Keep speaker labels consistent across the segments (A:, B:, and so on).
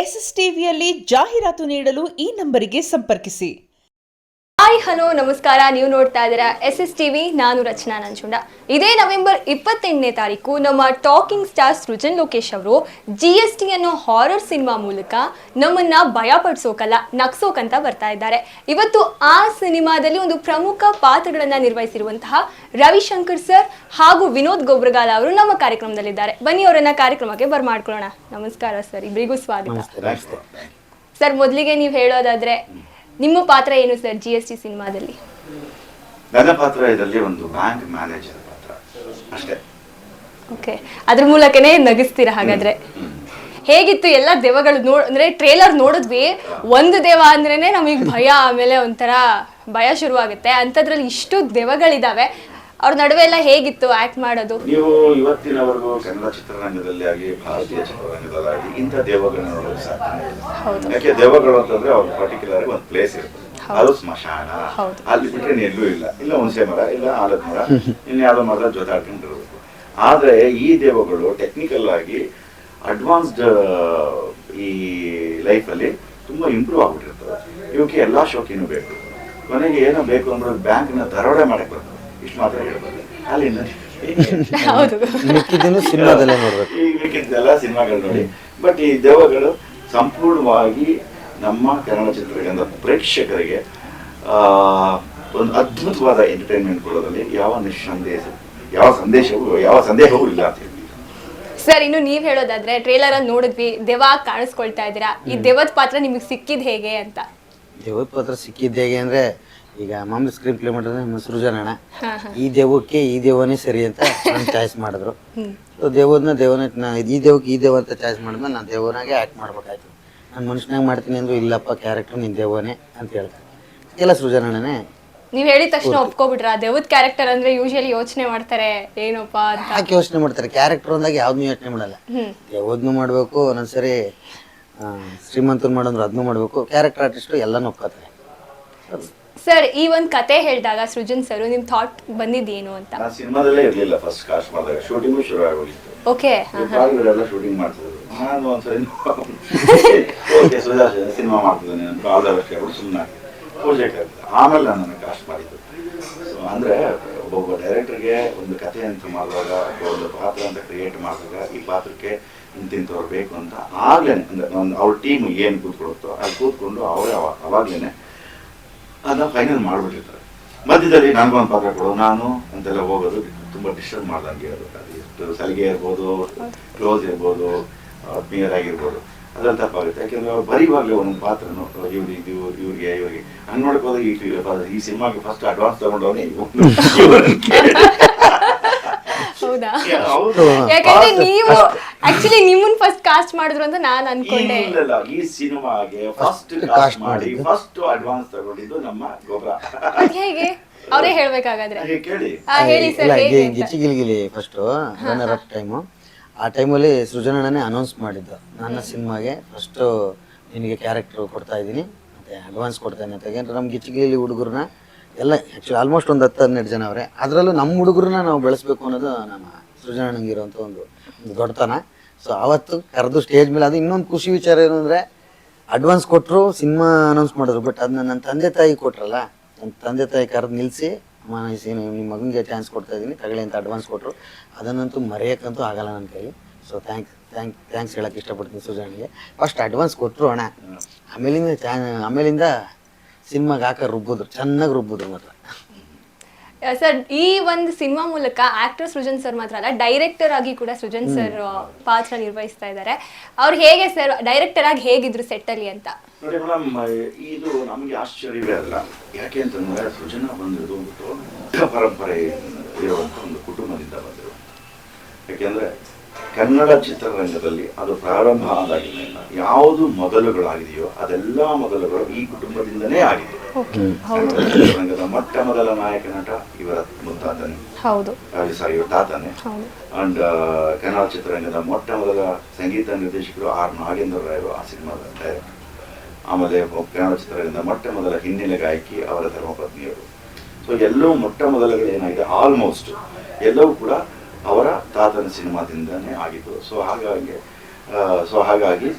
A: SSTVಯಲ್ಲಿ ಜಾಹೀರಾತು ನೀಡಲು ಈ ನಂಬರಿಗೆ ಸಂಪರ್ಕಿಸಿ.
B: ಹಾಯ್ ಹಲೋ ನಮಸ್ಕಾರ, ನೀವು ನೋಡ್ತಾ ಇದ್ದೀರಾ SSTV. ನಾನು ರಚನಾ ನಂಜುಂಡ. ಇದೇ ನವೆಂಬರ್ 28ನೇ ತಾರೀಕು ನಮ್ಮ ಟಾಕಿಂಗ್ ಸ್ಟಾರ್ ಸೃಜನ್ ಲೋಕೇಶ್ ಅವರು GST ಅನ್ನೋ ಹಾರರ್ ಸಿನಿಮಾ ಮೂಲಕ ನಮ್ಮನ್ನ ಭಯಪಡಿಸೋಕಲ್ಲ ನಗ್ಸೋಕಂತ ಬರ್ತಾ ಇದ್ದಾರೆ. ಇವತ್ತು ಆ ಸಿನಿಮಾದಲ್ಲಿ ಒಂದು ಪ್ರಮುಖ ಪಾತ್ರಗಳನ್ನ ನಿರ್ವಹಿಸಿರುವಂತಹ ರವಿಶಂಕರ್ ಸರ್ ಹಾಗೂ ವಿನೋದ್ ಗೋಬ್ರಗಾಲ್ ಅವರು ನಮ್ಮ ಕಾರ್ಯಕ್ರಮದಲ್ಲಿದ್ದಾರೆ. ಬನ್ನಿ ಅವರನ್ನ ಕಾರ್ಯಕ್ರಮಕ್ಕೆ ಬರ್ಮಾಡ್ಕೊಳ್ಳೋಣ. ನಮಸ್ಕಾರ ಸರ್, ಇಬ್ಬರಿಗೂ ಸ್ವಾಗತ. ಸರ್, ಮೊದಲಿಗೆ ನೀವು ಹೇಳೋದಾದ್ರೆ ನಿಮ್ಮ ಪಾತ್ರ ಏನು ಸರ್ GST ಸಿನಿಮಾದಲ್ಲಿ?
C: ನನ್ನ ಪಾತ್ರ ಇದರಲ್ಲಿ ಒಂದು ಬ್ಯಾಂಕ್ ಮ್ಯಾನೇಜರ್ ಪಾತ್ರ ಅಷ್ಟೇ.
B: ಓಕೆ, ಅದ್ರ ಮೂಲಕನೇ ನಗಿಸ್ತೀರಾ ಹಾಗಾದ್ರೆ? ಹೇಗಿತ್ತು ಎಲ್ಲ ದೆವ್ವಗಳು ಅಂದ್ರೆ ಟ್ರೇಲರ್ ನೋಡಿದ್ವಿ, ಒಂದು ದೆವ್ವ ಅಂದ್ರೇನೆ ನಮಗೆ ಭಯ, ಆಮೇಲೆ ಒಂಥರ ಭಯ ಶುರುವಾಗುತ್ತೆ. ಅಂಥದ್ರಲ್ಲಿ ಇಷ್ಟು ದೆವ್ವಗಳಿದಾವೆ, ಅವ್ರ ನಡುವೆ ಎಲ್ಲ ಹೇಗಿತ್ತು ಆಕ್ಟ್ ಮಾಡೋದು?
C: ನೀವು ಇವತ್ತಿನವರೆಗೂ ಕನ್ನಡ ಚಿತ್ರರಂಗದಲ್ಲಿ ಆಗಿ ಭಾರತೀಯ ಚಿತ್ರರಂಗದಲ್ಲಾಗಿ ಇಂಥ ದೆವ್ವಗಳನ್ನ ನೋಡೋದು ಸಾಧ್ಯ ಇಲ್ಲ. ಯಾಕೆ ದೆವ್ವಗಳು ಅಂತಂದ್ರೆ ಅವ್ರ ಪರ್ಟಿಕ್ಯುಲರ್ ಒಂದು ಪ್ಲೇಸ್ ಇರ್ತದೆ, ಅದು ಸ್ಮಶಾನ. ಅಲ್ಲಿ ಬಿಟ್ಟರೆ ಎಲ್ಲೂ ಇಲ್ಲ ಹುಣಸೆ ಮರ, ಇಲ್ಲ ಆಲದ ಮರ, ಇನ್ಯಾವುದೋ ಮರದ ಜೊತಾಡ್ಕೊಂಡಿರ್ಬೇಕು. ಆದ್ರೆ ಈ ದೆವ್ವಗಳು ಟೆಕ್ನಿಕಲ್ ಆಗಿ ಅಡ್ವಾನ್ಸ್ಡ್ ಈ ಲೈಫಲ್ಲಿ ತುಂಬಾ ಇಂಪ್ರೂವ್ ಆಗ್ಬಿಟ್ಟಿರ್ತದೆ. ಇವಕ್ಕೆ ಎಲ್ಲಾ ಶೋಕಿನೂ ಬೇಕು. ಕೊನೆಗೆ ಏನೋ ಬೇಕು ಅಂದ್ರೆ ಬ್ಯಾಂಕ್ನ ದರೋಡೆ ಮಾಡಕ್ ಬರ್ತದೆ. ಇಷ್ಟು ಮಾತ್ರ ಹೇಳ್ಬೋದು. ಅಲ್ಲಿಂದ ಮಿಕ್ಕಿದ್ದೆಲ್ಲ ಸಿನಿಮಾಗಳು ನೋಡಿ. ಬಟ್ ಈ ದೆವ್ವಗಳು ಸಂಪೂರ್ಣವಾಗಿ ನಮ್ಮ ಕನ್ನಡ ಚಿತ್ರರಂಗದ ಪ್ರೇಕ್ಷಕರಿಗೆ ಒಂದು ಅದ್ಭುತವಾದ ಎಂಟರ್ಟೈನ್ಮೆಂಟ್ ಕೊಡೋದ್ರಲ್ಲಿ ಯಾವ ಸಂದೇಹವೂ ಇಲ್ಲ ಅಂತ ಹೇಳಿ.
B: ಸರ್, ಇನ್ನು ನೀವ್ ಹೇಳೋದಾದ್ರೆ ಟ್ರೇಲರ್ ಅಲ್ಲಿ ನೋಡಿದ್ವಿ, ದೆವ್ವ ಕಾಣಿಸ್ಕೊಳ್ತಾ ಇದ್ದೀರಾ. ಈ ದೆವ್ವದ ಪಾತ್ರ ನಿಮಗೆ ಸಿಕ್ಕಿದ್ ಹೇಗೆ ಅಂತ?
D: ದೆವ್ವದ ಪಾತ್ರ ಸಿಕ್ಕಿದ್ದು ಹೇಗೆ ಅಂದ್ರೆ, ಈಗ ಮಾಮೂಲಿ ಸ್ಕ್ರೀನ್ ಪ್ಲೇ ಮಾಡಿದ್ರೆ ನಮ್ಮ ಸೃಜನಣ್ಣ ಈ ದೆವ್ವಕ್ಕೆ ಈ ದೆವ್ವನೇ ಸರಿ ಅಂತ ನಾನು ಚಾಯ್ಸ್ ಮಾಡಿದ್ರು. ದೆವ್ವನ ಈ ದೆವ್ವಕ್ಕೆ ಈ ದೆವ್ವ ಅಂತ ಚಾಯ್ಸ್ ಮಾಡಿದ್ಮೇಲೆ ನಾನು ದೆವ್ವನಾಗೆ ಆ್ಯಕ್ಟ್ ಮಾಡ್ಬೇಕಾಯ್ತು. ನಾನು ಮನುಷ್ಯನಾಗ ಮಾಡ್ತೀನಿ ಅಂದ್ರು ಇಲ್ಲಪ್ಪ ಕ್ಯಾರೆಕ್ಟರ್ ನಿನ್ನ ದೆವ್ವನೇ ಅಂತ ಹೇಳ್ತಾರೆ. ಎಲ್ಲ ಸೃಜನಣ್ಣನೇ.
B: ನೀವ್ ಹೇಳಿದ ತಕ್ಷಣ ಒಪ್ಕೊಬಿಟ್ರ? ದೆವ್ವದ ಕ್ಯಾರೆಕ್ಟರ್ ಅಂದ್ರೆ ಯೂಶಲಿ ಯೋಚನೆ ಮಾಡ್ತಾರೆ ಏನಪ್ಪಾ ಅಂತ.
D: ಯಾಕೆ ಯೋಚನೆ ಮಾಡ್ತಾರೆ? ಕ್ಯಾರೆಕ್ಟರ್ ಅಂದಾಗ ಯಾವ್ದನ್ನೂ ಯೋಚನೆ ಮಾಡಲ್ಲ. ದೆವ್ವದ್ನು ಮಾಡ್ಬೇಕು, ಒಂದೊಂದ್ಸರಿ ಶ್ರೀಮಂತನ್ ಮಾಡೋದ್ರು ಅದನ್ನು ಮಾಡ್ಬೇಕು. ಕ್ಯಾರೆಕ್ಟರ್ ಆರ್ಟಿಸ್ಟು ಎಲ್ಲನೂ ಒಪ್ಕೋತಾರೆ.
B: ಸರ್, ಈ ಒಂದು ಕತೆ ಹೇಳಿದಾಗ ಸೃಜನ್ ಸರ್ ನಿಮ್ ಥಾಟ್ ಬಂದಿದ್ದೇನು ಅಂತ?
C: ನಾನು ಸಿನಿಮಾದಲ್ಲೇ ಇರ್ಲಿಲ್ಲ. ಫಸ್ಟ್ ಕಾಸ್ಟ್ ಮಾಡಿದಾಗ ಶೂಟಿಂಗು ಶುರು ಆಗೋಗಿತ್ತು.
B: ಓಕೆ,
C: ಎಲ್ಲ ಶೂಟಿಂಗ್ ಮಾಡ್ತಿದ್ರು. ನಾನು ಒಂದ್ಸರಿ ಸಿನಿಮಾ ಮಾಡ್ತಿದ್ದೇನೆ ಅಂತ ಆಲ್ದವಷ್ಟು ಹೇಳ್ಬಿಟ್ಟು ಸುಮ್ಮನೆ ಪೂಜೆ ಕರೆದು ಆಮೇಲೆ ನನ್ನನ್ನು ಕಾಸ್ಟ್ ಮಾಡಿದ್ದು. ಸೊ ಅಂದ್ರೆ ಒಬ್ಬೊಬ್ಬ ಡೈರೆಕ್ಟರ್ಗೆ ಒಂದು ಕಥೆ ಅಂತ ಮಾಡುವಾಗ ಅಥವಾ ಒಂದು ಪಾತ್ರ ಅಂತ ಕ್ರಿಯೇಟ್ ಮಾಡಿದಾಗ ಈ ಪಾತ್ರಕ್ಕೆ ಇಂತಿಂಥವ್ರು ಬೇಕು ಅಂತ ಆಗ್ಲೇನೆ ಅಂದ್ರೆ ಅವ್ರ ಟೀಮ್ ಏನು ಕೂತ್ಕೊಳುತ್ತೋ ಅಲ್ಲಿ ಕೂತ್ಕೊಂಡು ಅವರೇ ಅವಾಗ್ಲೇನೆ ಅದನ್ನ ಫೈನಲ್ ಮಾಡ್ಬಿಟ್ಟಿರ್ತಾರೆ. ಮಧ್ಯದಲ್ಲಿ ನನಗೊಂದು ಪಾತ್ರ ಕೊಡು ನಾನು ಅಂತೆಲ್ಲ ಹೋಗೋದು ತುಂಬಾ ಡಿಸ್ಟರ್ಬ್ ಮಾಡ್ದಂಗೆ ಇರೋದು. ಅದು ಎಷ್ಟು ಸಲಿಗೆ ಇರ್ಬೋದು, ಕ್ಲೋಸ್ ಇರ್ಬೋದು, ಆತ್ಮೀಯರ್ ಆಗಿರ್ಬೋದು, ಅದ್ರಲ್ಲಿ ತಪ್ಪಾಗುತ್ತೆ. ಯಾಕೆಂದ್ರೆ ಅವ್ರು ಬರೀವಾಗಲೇ ಒಂದೊಂದು ಪಾತ್ರನು ಇವ್ರಿಗೆ ಹಂಗೆ ನೋಡ್ಕೋದು. ಈ ಸಿನಿಮಾಗೆ ಫಸ್ಟ್ ಅಡ್ವಾನ್ಸ್ ತಗೊಂಡವನೇ
B: ಹೌದಾ? ಯಾಕಂದ್ರೆ ನೀವು ಆಕ್ಚುಲಿ ನಿಮ್ಮನ್ನ ಫಸ್ಟ್ ಕಾಸ್ಟ್ ಮಾಡಿದ್ರು ಅಂತ ನಾನು ಅನ್ಕೊಂಡೆ.
C: ಇಲ್ಲ, ಈ ಸಿನಿಮಾಗೆ ಫಸ್ಟ್ ಕಾಸ್ಟ್ ಮಾಡಿ ಫಸ್ಟ್ ಅಡ್ವಾನ್ಸ್ ತಗೊಂಡಿದ್ದು ನಮ್ಮ ಗೋಬ್ರ.
B: ಹೇಗೆ ಅವರೇ ಹೇಳ್ಬೇಕಾಗಾದ್ರೆ
C: ಕೇಳಿ.
B: ಹೇಳಿ sir.
D: ಗಿಚ್ಚಿಗಿಲಿಗಿಲಿ first runner up time, ಆ ಟೈಮಲ್ಲಿ ಸೃಜನಣ್ಣನೇ ಅನೌನ್ಸ್ ಮಾಡಿದ್ದು ನನ್ನ ಸಿನಿಮಾಗೆ ಫಸ್ಟ್ ನಿನಗೆ ಕ್ಯಾರೆಕ್ಟರ್ ಕೊಡ್ತಾ ಇದ್ದೀನಿ ಮತ್ತೆ ಅಡ್ವಾನ್ಸ್ ಕೊಡ್ತಾನೆ ಅಂತ. ಯಾಕೆಂದ್ರೆ ನಮ್ಮ ಗಿಚ್ಚಿಗಿಲಿ ಹುಡುಗರನ್ನ ಎಲ್ಲ ಆ್ಯಕ್ಚುಲಿ ಆಲ್ಮೋಸ್ಟ್ ಒಂದು 10-12 ಜನ ಅವರೇ. ಅದರಲ್ಲೂ ನಮ್ಮ ಹುಡುಗರನ್ನ ನಾವು ಬೆಳೆಸ್ಬೇಕು ಅನ್ನೋದು ನಮ್ಮ ಸೃಜನಣ್ಣಂಗಿರೋಂಥ ಒಂದು ದೊಡ್ಡತನ. ಸೊ ಆವತ್ತು ಕರೆದು ಸ್ಟೇಜ್ ಮೇಲೆ ಅದು ಇನ್ನೊಂದು ಖುಷಿ ವಿಚಾರ ಏನು ಅಂದರೆ, ಅಡ್ವಾನ್ಸ್ ಕೊಟ್ಟರು, ಸಿನಿಮಾ ಅನೌನ್ಸ್ ಮಾಡಿದ್ರು. ಬಟ್ ಅದನ್ನ ನನ್ನ ತಂದೆ ತಾಯಿ ಕೊಟ್ರಲ್ಲ, ನನ್ನ ತಂದೆ ತಾಯಿ ಕರೆದು ನಿಲ್ಲಿಸಿ ನಿಮ್ಮ ಮಗನಿಗೆ ಚಾನ್ಸ್ ಕೊಡ್ತಾ ಇದ್ದೀನಿ ತಗೊಳ್ಳಿ ಅಂತ ಅಡ್ವಾನ್ಸ್ ಕೊಟ್ಟರು. ಅದನ್ನಂತೂ ಮರೆಯೋಕ್ಕಂತೂ ಆಗಲ್ಲ ನನ್ನ ಕೈಲಿ. ಸೊ ಥ್ಯಾಂಕ್ಸ್ ಹೇಳೋಕ್ಕೆ ಇಷ್ಟಪಡ್ತೀನಿ ಸೃಜನಿಗೆ. ಫಸ್ಟ್ ಅಡ್ವಾನ್ಸ್ ಕೊಟ್ಟರು ಅಣ್ಣ, ಆಮೇಲಿಂದ ಸಿನಿಮಾಗೆ ರುಬ್ಬಿದ್ರು, ಚೆನ್ನಾಗಿ ರುಬ್ಬಿದ್ರು ಮಾತ್ರ.
B: ಸರ್, ಈ ಒಂದು ಸಿನಿಮಾ ಮೂಲಕ ಆಕ್ಟರ್ ಸೃಜನ್ ಸರ್ ಮಾತ್ರ ಅಲ್ಲ, ಡೈರೆಕ್ಟರ್ ಆಗಿ ಕೂಡ ಸೃಜನ್ ಸರ್ ಪಾತ್ರ ನಿರ್ವಹಿಸ್ತಾ ಇದ್ದಾರೆ. ಅವ್ರು ಹೇಗೆ ಸರ್ ಡೈರೆಕ್ಟರ್ ಆಗಿ ಹೇಗಿದ್ರು ಸೆಟ್ ಅಲ್ಲಿ ಅಂತ?
C: ನೋಡಿ ಮೇಡಮ್, ಇದು ನಮಗೆ ಆಶ್ಚರ್ಯವೇ ಅಲ್ಲ. ಯಾಕೆ ಅಂತಂದ್ರೆ ಸೃಜನ ಬಂದಿರೋದು ಒಂದು ದೊಡ್ಡ ಪರಂಪರೆ ಇರುವಂತ ಒಂದು ಕುಟುಂಬದಿಂದ ಬಂದಿರುವಂತ. ಯಾಕೆಂದ್ರೆ ಕನ್ನಡ ಚಿತ್ರರಂಗದಲ್ಲಿ ಅದು ಪ್ರಾರಂಭ ಆದಾಗಿಲ್ಲ. ಯಾವುದು ಮೊದಲುಗಳಾಗಿದೆಯೋ ಅದೆಲ್ಲ ಮೊದಲುಗಳು ಈ ಕುಟುಂಬದಿಂದನೇ ಆಗಿದೆ. ಚಿತ್ರರಂಗದ ಮೊಟ್ಟ ಮೊದಲ ನಾಯಕ ನಟ ಇವರ ಮುತ್ತಾತನೇ, ಇವ್ರ ತಾತನೇ. ಅಂಡ್ ಕನ್ನಡ ಚಿತ್ರರಂಗದ ಮೊಟ್ಟ ಮೊದಲ ಸಂಗೀತ ನಿರ್ದೇಶಕರು ಆರ್ ನಾಗೇಂದ್ರ ರಾಯರು, ಆ ಸಿನಿಮಾದ ಡೈರೆಕ್ಟರ್. ಆಮೇಲೆ ಕನ್ನಡ ಚಿತ್ರರಂಗದ ಮೊಟ್ಟ ಮೊದಲ ಹಿನ್ನೆಲೆ ಗಾಯಕಿ ಅವರ ಧರ್ಮಪತ್ನಿಯವರು. ಸೊ ಎಲ್ಲವೂ ಮೊಟ್ಟ ಮೊದಲಗಳು ಏನಾಗಿದೆ, ಆಲ್ಮೋಸ್ಟ್ ಎಲ್ಲವೂ ಕೂಡ ಅವರ ತಾತನ ಸಿನಿಮಾದಿಂದನೇ ಆಗಿತ್ತು. ಸೊ ಹಾಗಾಗಿ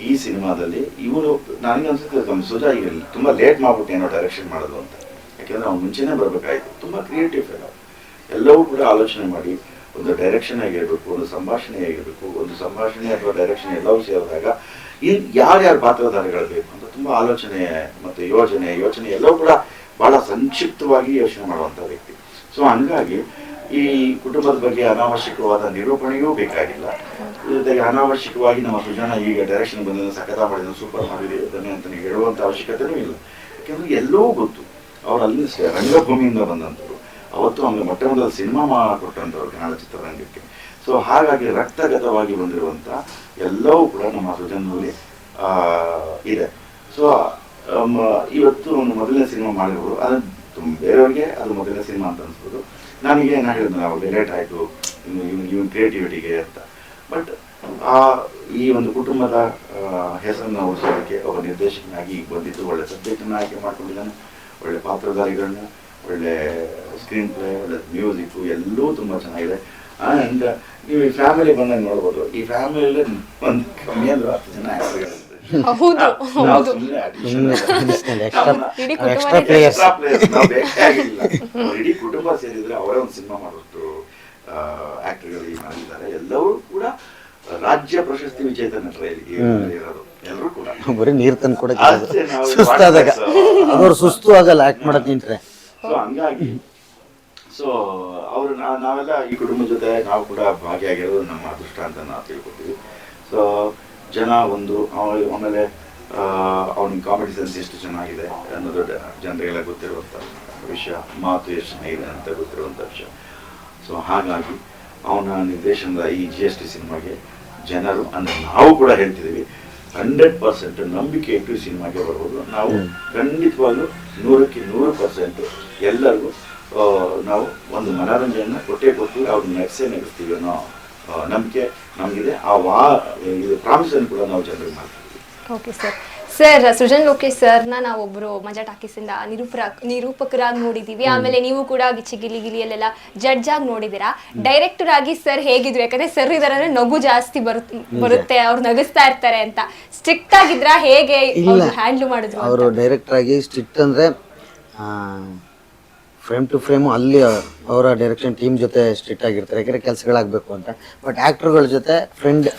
C: ಈ ಸಿನಿಮಾದಲ್ಲಿ ಇವರು ನನಗೆ ಅನ್ಸುತ್ತೆ ಸುಜಾ ಈಗ ತುಂಬ ಲೇಟ್ ಮಾಡ್ಬಿಟ್ಟು ಏನೋ ಡೈರೆಕ್ಷನ್ ಮಾಡೋದು ಅಂತ. ಯಾಕೆಂದರೆ ಅವ್ನು ಮುಂಚೆನೇ ಬರಬೇಕಾಯ್ತು. ತುಂಬ ಕ್ರಿಯೇಟಿವ್ ಫೆಲೋ, ಎಲ್ಲವೂ ಕೂಡ ಆಲೋಚನೆ ಮಾಡಿ ಒಂದು ಡೈರೆಕ್ಷನ್ ಆಗಿರಬೇಕು, ಒಂದು ಸಂಭಾಷಣೆ ಆಗಿರಬೇಕು, ಒಂದು ಸಂಭಾಷಣೆ ಅಥವಾ ಡೈರೆಕ್ಷನ್ ಎಲ್ಲವೂ ಸೇರಿದಾಗ ಯಾರ್ಯಾರು ಪಾತ್ರಧಾರಿಗಳು ಬೇಕು ಅಂತ ತುಂಬ ಆಲೋಚನೆ ಮತ್ತು ಯೋಚನೆ ಎಲ್ಲವೂ ಕೂಡ ಬಹಳ ಸಂಕ್ಷಿಪ್ತವಾಗಿ ಯೋಚನೆ ಮಾಡುವಂಥ ವ್ಯಕ್ತಿ. ಸೊ ಹಂಗಾಗಿ ಈ ಕುಟುಂಬದ ಬಗ್ಗೆ ಅನಾವಶ್ಯಕವಾದ ನಿರೂಪಣೆಯೂ ಬೇಕಾಗಿಲ್ಲ. ಜೊತೆಗೆ ಅನಾವಶ್ಯಕವಾಗಿ ನಮ್ಮ ಸುಜಾನ ಈಗ ಡೈರೆಕ್ಷನ್ ಬಂದಿದ್ದು ಸಖತ ಮಾಡಿದ ಸೂಪರ್ ಮಾಡಿದ್ದಾನೆ ಅಂತ ಹೇಳುವಂಥ ಅವಶ್ಯಕತೆಯೂ ಇಲ್ಲ. ಯಾಕೆಂದರೆ ಎಲ್ಲವೂ ಗೊತ್ತು. ಅವ್ರು ಅಲ್ಲಿ ರಂಗಭೂಮಿಯಿಂದ ಬಂದಂಥವ್ರು, ಅವತ್ತು ಆಮೇಲೆ ಮೊಟ್ಟ ಮೊದಲ ಸಿನಿಮಾ ಕೊಟ್ಟಂಥವ್ರು ಕನ್ನಡ ಚಿತ್ರರಂಗಕ್ಕೆ. ಸೊ ಹಾಗಾಗಿ ರಕ್ತಗತವಾಗಿ ಬಂದಿರುವಂಥ ಎಲ್ಲವೂ ಕೂಡ ನಮ್ಮ ಸುಜಾನಲ್ಲಿ ಇದೆ. ಸೊ ಇವತ್ತು ಒಂದು ಮೊದಲನೇ ಸಿನಿಮಾ ಮಾಡಿರೋರು, ಅದು ಬೇರೆಯವ್ರಿಗೆ ಅದು ಮೊದಲನೇ ಸಿನಿಮಾ ಅಂತ ಅನ್ಸ್ಬೋದು. ನನಗೆ ನಾ ಹೇಳಿದ್ನಲ್ಲ ಅವಾಗ ಲೇಟ್ ಆಯಿತು ಇವನ್ ಕ್ರಿಯೇಟಿವಿಟಿಗೆ ಅಂತ. ಬಟ್ ಈ ಒಂದು ಕುಟುಂಬದ ಹೆಸರನ್ನು ಉಳಿಸೋದಕ್ಕೆ ಒಬ್ಬ ನಿರ್ದೇಶಕನಾಗಿ ಬಂದಿದ್ದು, ಒಳ್ಳೆ ಸಬ್ಜೆಕ್ಟನ್ನು ಆಯ್ಕೆ ಮಾಡ್ಕೊಂಡಿದ್ದಾನೆ, ಒಳ್ಳೆ ಪಾತ್ರಧಾರಿಗಳನ್ನ, ಒಳ್ಳೆ ಸ್ಕ್ರೀನ್ ಪ್ಲೇ, ಒಳ್ಳೆ ಮ್ಯೂಸಿಕ್ಕು ಎಲ್ಲವೂ ತುಂಬ ಚೆನ್ನಾಗಿದೆ. ಆ್ಯಂಡ್ ನೀವು ಈ ಫ್ಯಾಮಿಲಿ ಬಂದಾಗ ನೋಡ್ಬೋದು, ಈ ಫ್ಯಾಮಿಲಿಯಲ್ಲಿ ಒಂದು ಕಮ್ಮಿ ಅಂದ್ರೆ 10 ಜನ ಆ್ಯಕ್ಟರ್ಗಳಿದ್ದಾರೆ. ಇಡೀ ಕುಟುಂಬ ಸೇರಿದ್ರೆ ಅವರೇ ಒಂದು ಸಿನಿಮಾ ಮಾಡೋಷ್ಟು ಆಕ್ಟರ್ಗಳು ಮಾಡಿದ್ದಾರೆ. ಎಲ್ಲರೂ ಕೂಡ ರಾಜ್ಯ ಪ್ರಶಸ್ತಿ ವಿಜೇತ ನಟರಲ್ಲಿ ಇರೋದು ಎಲ್ಲರೂ ಕೂಡ.
D: ಬರೀ ನೀರ್ ತಂದು ಕೂಡ ಸುಸ್ತಾದಾಗ ಅವ್ರು ಸುಸ್ತು ಆಗಲ್ಲ ಆಕ್ಟ್ ಮಾಡಕ್ ನಿಂತ್ರೆ.
C: ಸೊ ಹಂಗಾಗಿ ಅವರು ನಾವೆಲ್ಲ ಈ ಕುಟುಂಬದ ಜೊತೆ ನಾವು ಕೂಡ ಭಾಗಿಯಾಗಿರೋದು ನಮ್ಮ ಅದೃಷ್ಟ ಅಂತ ನಾವು ತಿಳ್ಕೊತೀವಿ. ಸೊ ಜನ ಒಂದು ಆಮೇಲೆ ಅವನಿಗೆ ಕಾಮಿಡಿ ಸೆನ್ಸ್ ಎಷ್ಟು ಚೆನ್ನಾಗಿದೆ ಅನ್ನೋದು ಜನರಿಗೆಲ್ಲ ಗೊತ್ತಿರುವಂಥ ವಿಷಯ, ಮಾತು ಎಷ್ಟು ಚೆನ್ನಾಗಿದೆ ಅಂತ ಗೊತ್ತಿರುವಂಥ ವಿಷಯ. ಸೊ ಹಾಗಾಗಿ ಅವನ ನಿರ್ದೇಶನದ ಈ GST ಸಿನಿಮಾಗೆ ಜನರು ಅಂದರೆ ನಾವು ಕೂಡ ಹೇಳ್ತಿದ್ದೀವಿ 100% ನಂಬಿಕೆ ಇಟ್ಟು ಸಿನಿಮಾಗೆ ಬರ್ಬೋದು. ನಾವು ಖಂಡಿತವಾಗ್ಲೂ 100ಕ್ಕೆ 100% ಎಲ್ಲರಿಗೂ ನಾವು ಒಂದು ಮನೋರಂಜನೆಯನ್ನು ಕೊಟ್ಟೇ ಕೊಡ್ತೀವಿ, ಅವ್ರನ್ನ ನಡೆಸ್ತೀವಿ ಅನ್ನೋ ನಂಬಿಕೆ ನಮಗಿದೆ. ಇದು ಪ್ರಾಮಿಸನ್ನು ಕೂಡ ನಾವು ಜನರಿಗೆ ಮಾಡ್ತೀವಿ.
B: ಓಕೆ ಸರ್, ಸೃಜನ್ ಲೋಕೇಶ್ ಸರ್ನ ನಾವೊಬ್ಬರು ಮಜಾ ಟಾಕೀಸಿಂದ ನಿರೂಪಕರಾಗಿ ನೋಡಿದ್ದೀವಿ. ಆಮೇಲೆ ನೀವು ಕೂಡ ಗಿಲಿ ಗಿಲಿಯಲ್ಲೆಲ್ಲ ಜಡ್ಜ್ ಆಗಿ ನೋಡಿದ್ದೀರಾ. ಡೈರೆಕ್ಟರ್ ಆಗಿ ಸರ್ ಹೇಗಿದ್ರು? ಯಾಕಂದ್ರೆ ಸರ್ ಇದಾರೆ ನಗು ಜಾಸ್ತಿ ಬರುತ್ತೆ, ಅವ್ರು ನಗಿಸ್ತಾ ಇರ್ತಾರೆ ಅಂತ. ಸ್ಟ್ರಿಕ್ಟ್ ಆಗಿದ್ರ ಹೇಗೆ ಹ್ಯಾಂಡಲ್ ಮಾಡಿದ್ರು?
D: ಅವರು ಡೈರೆಕ್ಟರ್ ಆಗಿ ಸ್ಟ್ರಿಕ್ಟ್ ಅಂದ್ರೆ ಫ್ರೇಮ್ ಟು ಫ್ರೇಮು ಅಲ್ಲಿ ಅವರ ಡೈರೆಕ್ಷನ್ ಟೀಮ್ ಜೊತೆ ಸ್ಟ್ರಿಕ್ಟ್ ಆಗಿರ್ತಾರೆ, ಯಾಕಂದರೆ ಕೆಲಸಗಳಾಗಬೇಕು ಅಂತ. ಬಟ್ ಆ್ಯಕ್ಟ್ರುಗಳ ಜೊತೆ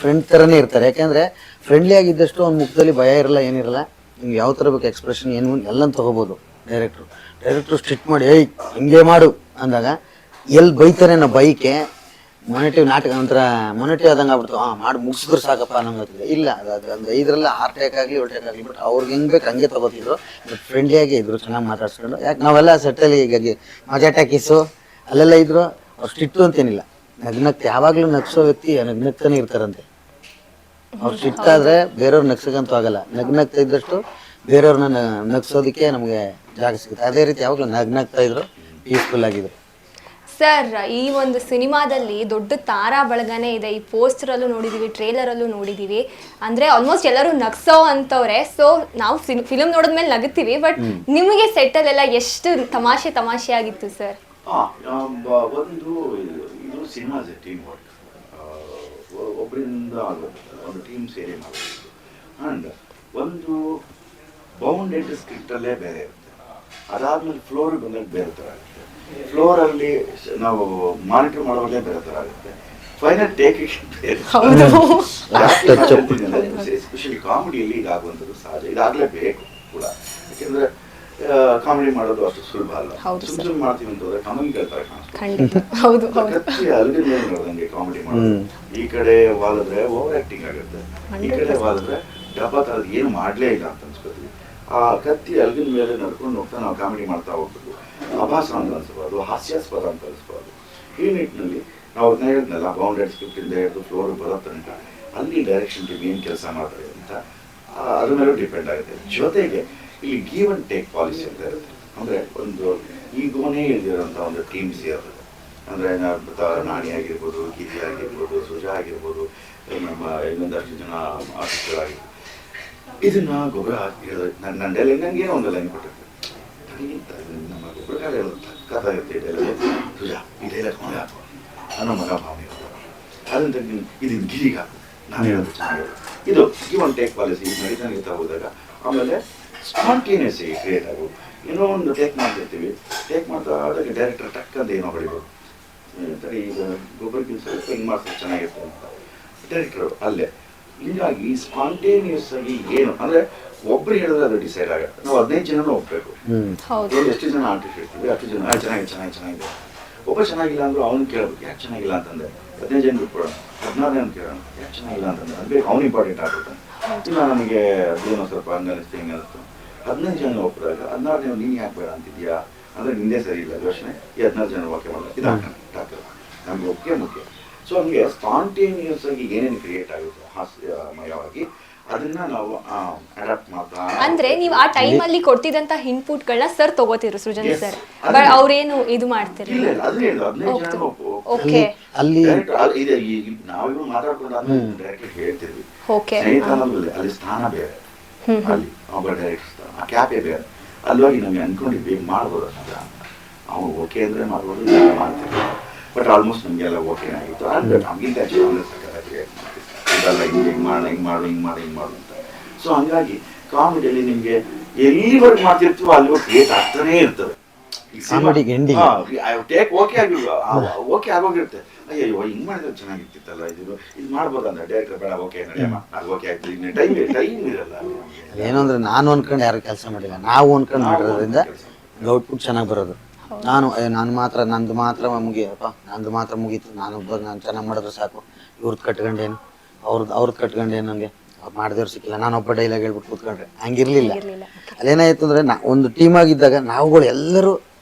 D: ಫ್ರೆಂಡ್ ಥರನೇ ಇರ್ತಾರೆ. ಯಾಕೆಂದರೆ ಫ್ರೆಂಡ್ಲಿ ಆಗಿದ್ದಷ್ಟು ಅವ್ನ ಮುಖದಲ್ಲಿ ಭಯ ಇರಲ್ಲ, ಏನಿರಲ್ಲ. ನಿಮ್ಗೆ ಯಾವ ಥರ ಬೇಕು ಎಕ್ಸ್ಪ್ರೆಷನ್ ಏನು ಎಲ್ಲನೂ ತೊಗೋಬೋದು. ಡೈರೆಕ್ಟ್ರು ಸ್ಟ್ರಿಕ್ಟ್ ಮಾಡಿ ಏಯ್ ಹಂಗೆ ಮಾಡು ಅಂದಾಗ ಎಲ್ಲಿ ಬೈತಾರೆ ನಾವು ಬೈಕೆ ಮೊನೆಟಿವ್ ನಾಟಕ ಒಂಥರ ಮೊನೆಟಿವ್ ಆದಂಗೆ ಆಗ್ಬಿಡ್ತು. ಮಾಡಿ ಮುಗಿಸಿದ್ರು ಸಾಕಪ್ಪ ನಮ್ಗೆ. ಇಲ್ಲ ಅದು ಇದರಲ್ಲ 6 ಟೇಕ್ ಆಗಲಿ 7 ಟೇಕ್ ಆಗಲಿ, ಬಟ್ ಅವ್ರಿಗೆ ಹೆಂಗೆ ಬೇಕು ಹಂಗೆ ತೊಗೋತಿದ್ರು. ಬಟ್ ಫ್ರೆಂಡ್ಲಿಯಾಗಿ ಇದ್ರು, ಚೆನ್ನಾಗಿ ಮಾತಾಡ್ಸ್ಕೊಂಡು. ಯಾಕೆ ನಾವೆಲ್ಲ ಸೆಟ್ಟಲ್ಲಿ ಹೀಗಾಗಿ ಮಜಾ ಟಾಕೀಸು ಅಲ್ಲೆಲ್ಲ ಇದ್ರು. ಅವ್ರು ಸ್ಟ್ರಿಕ್ಟು ಅಂತೇನಿಲ್ಲ, ನಗ್ನಗ್ತ ಯಾವಾಗಲೂ ನಗ್ಸೋ ವ್ಯಕ್ತಿ ನಗ್ನಗ್ತಾನೆ ಇರ್ತಾರಂತೆ. ಅವ್ರು ಸ್ಟ್ರಿಕ್ಟ್ ಆದರೆ ಬೇರೆಯವ್ರು ನಗ್ಸಕ್ಕಂತೂ ಆಗಲ್ಲ. ನಗ್ನಗ್ತಾ ಇದ್ದಷ್ಟು ಬೇರೆಯವ್ರನ್ನ ನಗ್ಸೋದಕ್ಕೆ ನಮಗೆ ಜಾಗ ಸಿಗುತ್ತೆ. ಅದೇ ರೀತಿ ಯಾವಾಗಲೂ ನಗ್ನಗ್ತಾ ಇದ್ರು, ಪೀಸ್ಫುಲ್ ಆಗಿದ್ರು.
B: ಸರ್, ಈ ಒಂದು ಸಿನಿಮಾದಲ್ಲಿ ದೊಡ್ಡ ತಾರಾ ಬಳಗನೇ ಇದೆ. ಈ ಪೋಸ್ಟರಲ್ಲೂ ನೋಡಿದೀವಿ, ಟ್ರೇಲರಲ್ಲೂ ನೋಡಿದೀವಿ. ಅಂದ್ರೆ ಆಲ್ಮೋಸ್ಟ್ ಎಲ್ಲರೂ ನಗ್ಸೋ ಅಂತವ್ರೆ. ಸೊ ನಾವು ಫಿಲ್ಮ್ ನೋಡಿದ್ಮೇಲೆ ನಗುತ್ತೀವಿ, ಬಟ್ ನಿಮಗೆ ಸೆಟ್ಟಲ್ಲೆಲ್ಲ ಎಷ್ಟು ತಮಾಷೆ ಆಗಿತ್ತು ಸರ್?
C: ಒಂದು ಇದು ಸಿನಿಮಾ ಟೀಮ್ ವರ್ಕ್, ಒಬ್ಬರಿಂದ ಆಗೋದು, ಒಂದು ಟೀಮ್ ಸೇರಿ ಮಾಡೋದು. ಆ್ಯಂಡ್ ಒಂದು ಬೌಂಡೆಡ್ ಸ್ಕ್ರಿಪ್ಟಲ್ಲೇ ಬೇರೆ ಇರುತ್ತೆ, ಅದಾದ್ಮೇಲೆ ಫ್ಲೋರಿಗೆ ಬಂದಾಗ ಬೇರೆ ಥರ ಆಗುತ್ತೆ. ಫ್ಲೋರಲ್ಲಿ ನಾವು ಮಾನಿಟರ್ ಮಾಡೋವಾಗಲೇ ಬೇರೆ ಥರ ಆಗುತ್ತೆ. ಫೈನಲ್ ಟೇಕ್ ಎಸ್ಪೆಷಲಿ ಕಾಮಿಡಿಯಲ್ಲಿ ಇದಾಗುವಂಥದ್ದು ಸಹಜ, ಇದಾಗಲೇಬೇಕು ಕೂಡ. ಯಾಕೆಂದರೆ ಕಾಮಿಡಿ ಮಾಡೋದು ಅಷ್ಟು ಸುಲಭ ಅಲ್ಲ. ಸುಮ್ಮನೆ ಮಾಡ್ತೀವಿ ಅಂತಂದ್ರೆ ಕಾಮಿಡಿ ಕೇಳ್ತಾರೆ ಕತ್ತಿ ಅಲ್ಲಿಗೆ ನೋಡ್ದಂಗೆ ಕಾಮಿಡಿ ಮಾಡೋದು. ಈ ಕಡೆ ವಾಲಿದ್ರೆ ಓವರ್ ಆ್ಯಕ್ಟಿಂಗ್ ಆಗುತ್ತೆ, ಈ ಕಡೆ ವಾಲಿದ್ರೆ ಡಬ್ಬ ಥರದ್ದು ಏನು ಮಾಡಲೇ ಇಲ್ಲ ಅಂತ ಅನ್ಸ್ಕೊತೀವಿ. ಆ ಕತ್ತಿ ಅಲ್ಗಿನ ಮೇಲೆ ನಡ್ಕೊಂಡು ಹೋಗ್ತಾ ನಾವು ಕಾಮಿಡಿ ಮಾಡ್ತಾ ಹೋಗ್ಬೇಕು. ಅಭಾಸ ಅಂತ ಅನ್ಸ್ಬಾರ್ದು, ಹಾಸ್ಯಾಸ್ಪದ ಅಂತ ಅನ್ಸ್ಬಾರ್ದು. ಈ ನಿಟ್ಟಿನಲ್ಲಿ ನಾವು ಅದನ್ನ ಹೇಳಿದ್ನಲ್ಲ, ಬೌಂಡೆಡ್ ಸ್ಕ್ರಿಪ್ಟಿಂದ ಹಿಡಿದು ಫ್ಲೋರ್ ಬರೋ ತನಕ ಅಲ್ಲಿ ಡೈರೆಕ್ಷನ್ ಟೀಮ್ ಏನು ಕೆಲಸ ಮಾಡ್ತಾರೆ ಅಂತ ಅದ್ರ ಮೇಲೂ ಡಿಪೆಂಡ್ ಆಗುತ್ತೆ. ಜೊತೆಗೆ ಇಲ್ಲಿ ಗಿವ್ ಅಂಡ್ ಟೇಕ್ ಪಾಲಿಸಿ ಅಂತ ಇರುತ್ತೆ. ಅಂದರೆ ಒಂದು ಈಗೋನೇ ಇಲ್ದಿರೋಂಥ ಒಂದು ಟೀಮ್ಸ್ ಇರುತ್ತೆ. ಅಂದರೆ ನಾಣಿ ಆಗಿರ್ಬೋದು, ಗಿರಿ ಆಗಿರ್ಬೋದು, ಸುಜಾ ಆಗಿರ್ಬೋದು, ನಮ್ಮ ಇನ್ನೊಂದಷ್ಟು ಜನ ಆರ್ಟಿಸ್ಟ್ಗಳಾಗಿರ್ಬೋದು. ಇದನ್ನ ಗೊಬ್ಬರ ಹಾಕಿ ಹೇಳಿದ್ರೆ ನನ್ನ ಡೈಲಾಗ್ ನನಗೇನೋ ಒಂದು ಲೈನ್ ಕೊಟ್ಟಿರ್ತಾರೆ, ನನಗಿಂತ ನಮ್ಮ ಗೊಬ್ಬರಗಾರ ಹೇಳೋದು ತಕ್ಕಾಗುತ್ತೆ ಡೈಲಾಗ್. ಸುಜಾ ಈ ಡೈಲಾಗ್ ಮನೆ ಹಾಕೋ ಅನ್ನೋ ಮನೋಭಾವನೆ ಇರುತ್ತೆ. ಅದರಿಂದ ಇದನ್ನು ಗಿರಿಗೆ ಹಾಕು, ನಾನು ಹೇಳೋದು ಚೆನ್ನಾಗಿರುತ್ತೆ. ಇದು ಗಿವ್ ಅಂಡ್ ಟೇಕ್ ಪಾಲಿಸಿ ನಡೀತಾ ಹೋದಾಗ ಆಮೇಲೆ ಸ್ಪಾಂಟೇನಿಯಸ್ ಕ್ರಿಯೇಟ್ ಆಗೋದು. ಏನೋ ಒಂದು ಟೇಕ್ ಮಾಡ್ತಿರ್ತೀವಿ, ಟೇಕ್ ಮಾಡ್ತಾ ಅದಕ್ಕೆ ಡೈರೆಕ್ಟರ್ ಟಕ್ ಅಂತ ಏನೋ ಹೊಡಿಬೋದು, ಸರಿ ಈಗ ಗೊಬ್ಬರಕ್ಕಿಂತ ಸ್ವಲ್ಪ ಹಿಂಗೆ ಮಾಡ್ತಾರೆ ಚೆನ್ನಾಗಿರ್ತದೆ ಅಂತ ಡೈರೆಕ್ಟರ್ ಅಲ್ಲೇ. ಹೀಗಾಗಿ ಸ್ಪಾಂಟೇನಿಯಸ್ ಆಗಿ ಏನು ಅಂದರೆ ಒಬ್ರು ಹೇಳಿದ್ರೆ ಅದು ಡಿಸೈಡ್ ಆಗುತ್ತೆ. ನಾವು 15 ಜನನೂ ಒಪ್ಪಬೇಕು. ಎಷ್ಟು ಜನ ಆರ್ಟಿಸ್ಟ್ ಇರ್ತೀವಿ, ಅಷ್ಟು ಜನ ಚೆನ್ನಾಗಿದೆ. ಒಬ್ಬ ಚೆನ್ನಾಗಿಲ್ಲ ಅಂದ್ರು ಅವ್ನು ಕೇಳಬೇಕು, ಯಾಕೆ ಚೆನ್ನಾಗಿಲ್ಲ ಅಂತಂದ್ರೆ 15 ಜನ ಬಿಟ್ಕೊಡೋಣ, 16 ಜನ ಕೇಳೋಣ, ಯಾಕೆ ಚೆನ್ನಾಗಿಲ್ಲ ಅಂತಂದ್ರೆ ಅದು ಬೇಕು, ಅವ್ನು ಇಂಪಾರ್ಟೆಂಟ್ ಆಗುತ್ತೆ. ಇಲ್ಲ ನನಗೆ ಅದೇನೋ ಸ್ವಲ್ಪ ಹಂಗನಿಸ್ತು ಹಿಂಗನಿಸ್ತು, 15 ಜನ ಒಪ್ಪದಾಗ 16 ಜನ ನೀನು ಯಾಕೆ ಬೇಡ ಅಂತಿದ್ಯಾ ಅಂದರೆ ನಿಂದೇ ಸರಿ ಇಲ್ಲ ಯೋಚನೆ, ಈ 16 ಜನ ವಾಕ್ಯ ಮಾಡಲ್ಲ, ಇದು ಹಾಕೋಣ ನಮಗೆ ಒಪ್ಪಿಗೆ ಮುಖ್ಯ. ಸೊ ಹಂಗೆ ಸ್ಪಾಂಟೇನಿಯಸ್ ಆಗಿ ಏನೇನು ಕ್ರಿಯೇಟ್ ಆಗುತ್ತೆ ಹಾಸ್ಯಮಯವಾಗಿ ಅದನ್ನ ನಾವು ಅಡಾಪ್ಟ್ ಮಾಡ್ತಾ
B: ಅಂದ್ರೆ ನೀವು ಆ ಟೈಮ್ ಅಲ್ಲಿ ಕೊಡ್ತಿದ್ದಂತ ಇನ್ಪುಟ್ ಗಳನ್ನ ಸರ್ ತಗೋತಿದ್ರು ಸೃಜನ್ ಸರ್, ಬಟ್ ಅವ್ರೇನು ಇದು ಮಾಡ್ತಿರ್ಲಿಲ್ಲ.
C: ಇಲ್ಲ ಅದನ್ನೇ 15 ಜನ
B: ಓಕೆ
D: ಅಲ್ಲಿ
C: ನಾವಿಬ್ರು ಮಾತಾಡ್ಕೊಂಡು ಡೈರೆಕ್ಟ್ ಹೇಳ್ತಿದ್ವಿ,
B: ಓಕೆ
C: ಸ್ನೇಹಿತ ಅನ್ನೋದಿಲ್ಲ, ಅಲ್ಲಿ ಸ್ಥಾನ ಬೇರೆ, ಅಲ್ಲಿ ಒಬ್ಬ ಡೈರೆಕ್ಟರ್ ಸ್ಥಾನ, ಆ ಕ್ಯಾಪೇ ಬೇರೆ. ಅಲ್ಲೋಗಿ ನಮಗೆ ಅನ್ಕೊಂಡಿದ್ವಿ ಮಾಡ್ಬೋದು ಅಂತ, ಅವ್ನು ಓಕೆ ಅಂದ್ರೆ ಮಾಡ್ಬೋದು, ಮಾಡ್ತೀವಿ. ಬಟ್ ಆಲ್ಮೋಸ್ಟ್ ನಮಗೆಲ್ಲ ಓಕೆ ಆಗಿತ್ತು. ಅಂದ್ರೆ ನಮಗಿಂತ ಇದೆಲ್ಲ ಹಿಂಗೆ ಮಾಡು ಅಂತ. ಸೊ ಹಂಗಾಗಿ ಕಾಮಿಡಿಯಲ್ಲಿ ನಿಮಗೆ ಎಲ್ಲಿವರೆಗೆ ಮಾಡ್ತಿರ್ತೀವೋ ಅಲ್ಲಿವರೆಗೆ ಕ್ರಿಯೇಟ್ ಆಗ್ತಾನೇ ಇರ್ತದೆ. ಟೇಕ್ ಓಕೆ ಆಗಿಲ್ವ, ಓಕೆ ಆಗೋಗಿರುತ್ತೆ, ಅಯ್ಯೋ ಹಿಂಗ್ ಮಾಡಿದ್ರೆ ಚೆನ್ನಾಗಿರ್ತಿತ್ತಲ್ಲ, ಇದು ಮಾಡ್ಬೋದಂದ್ರೆ ಡೈರೆಕ್ಟರ್ ಬೇಡ ಓಕೆ ನಡೆಯಮ್ಮ ಅದು ಓಕೆ ಆಗ್ತದೆ, ಇನ್ನು ಟೈಮ್ ಇರಲ್ಲ.
D: ಏನು ಅಂದ್ರೆ ನಾನು ಅನ್ಕೊಂಡು ಯಾರು ಕೆಲಸ ಮಾಡಿಲ್ಲ, ನಾವು ಅನ್ಕೊಂಡು ಮಾಡಿರೋದ್ರಿಂದ ಔಟ್ಪುಟ್ ಚೆನ್ನಾಗಿ ಬರೋದು. ನಾನು ಮಾತ್ರ ನಂದು ಮಾತ್ರ ಮುಗೀತು, ನಾನು ಚೆನ್ನಾಗಿ ಮಾಡಿದ್ರೆ ಸಾಕು, ಇವ್ರದ್ದು ಕಟ್ಕೊಂಡೇನು ಅವ್ರದ್ದು ಕಟ್ಕೊಂಡೇನು, ನನಗೆ ಮಾಡಿದವ್ರು ಸಿಕ್ಕಿಲ್ಲ, ನಾನೊಬ್ಬ ಡೈಲಾಗ್ ಹೇಳ್ಬಿಟ್ಟು ಕೂತ್ಕೊಂಡ್ರೆ ಹಂಗಿರ್ಲಿಲ್ಲ. ಅಲ್ಲೇನಾಯ್ತು ಅಂದ್ರೆ ಒಂದು ಟೀಮ್ ಆಗಿದ್ದಾಗ ನಾವುಗಳು ಎಲ್ಲರೂ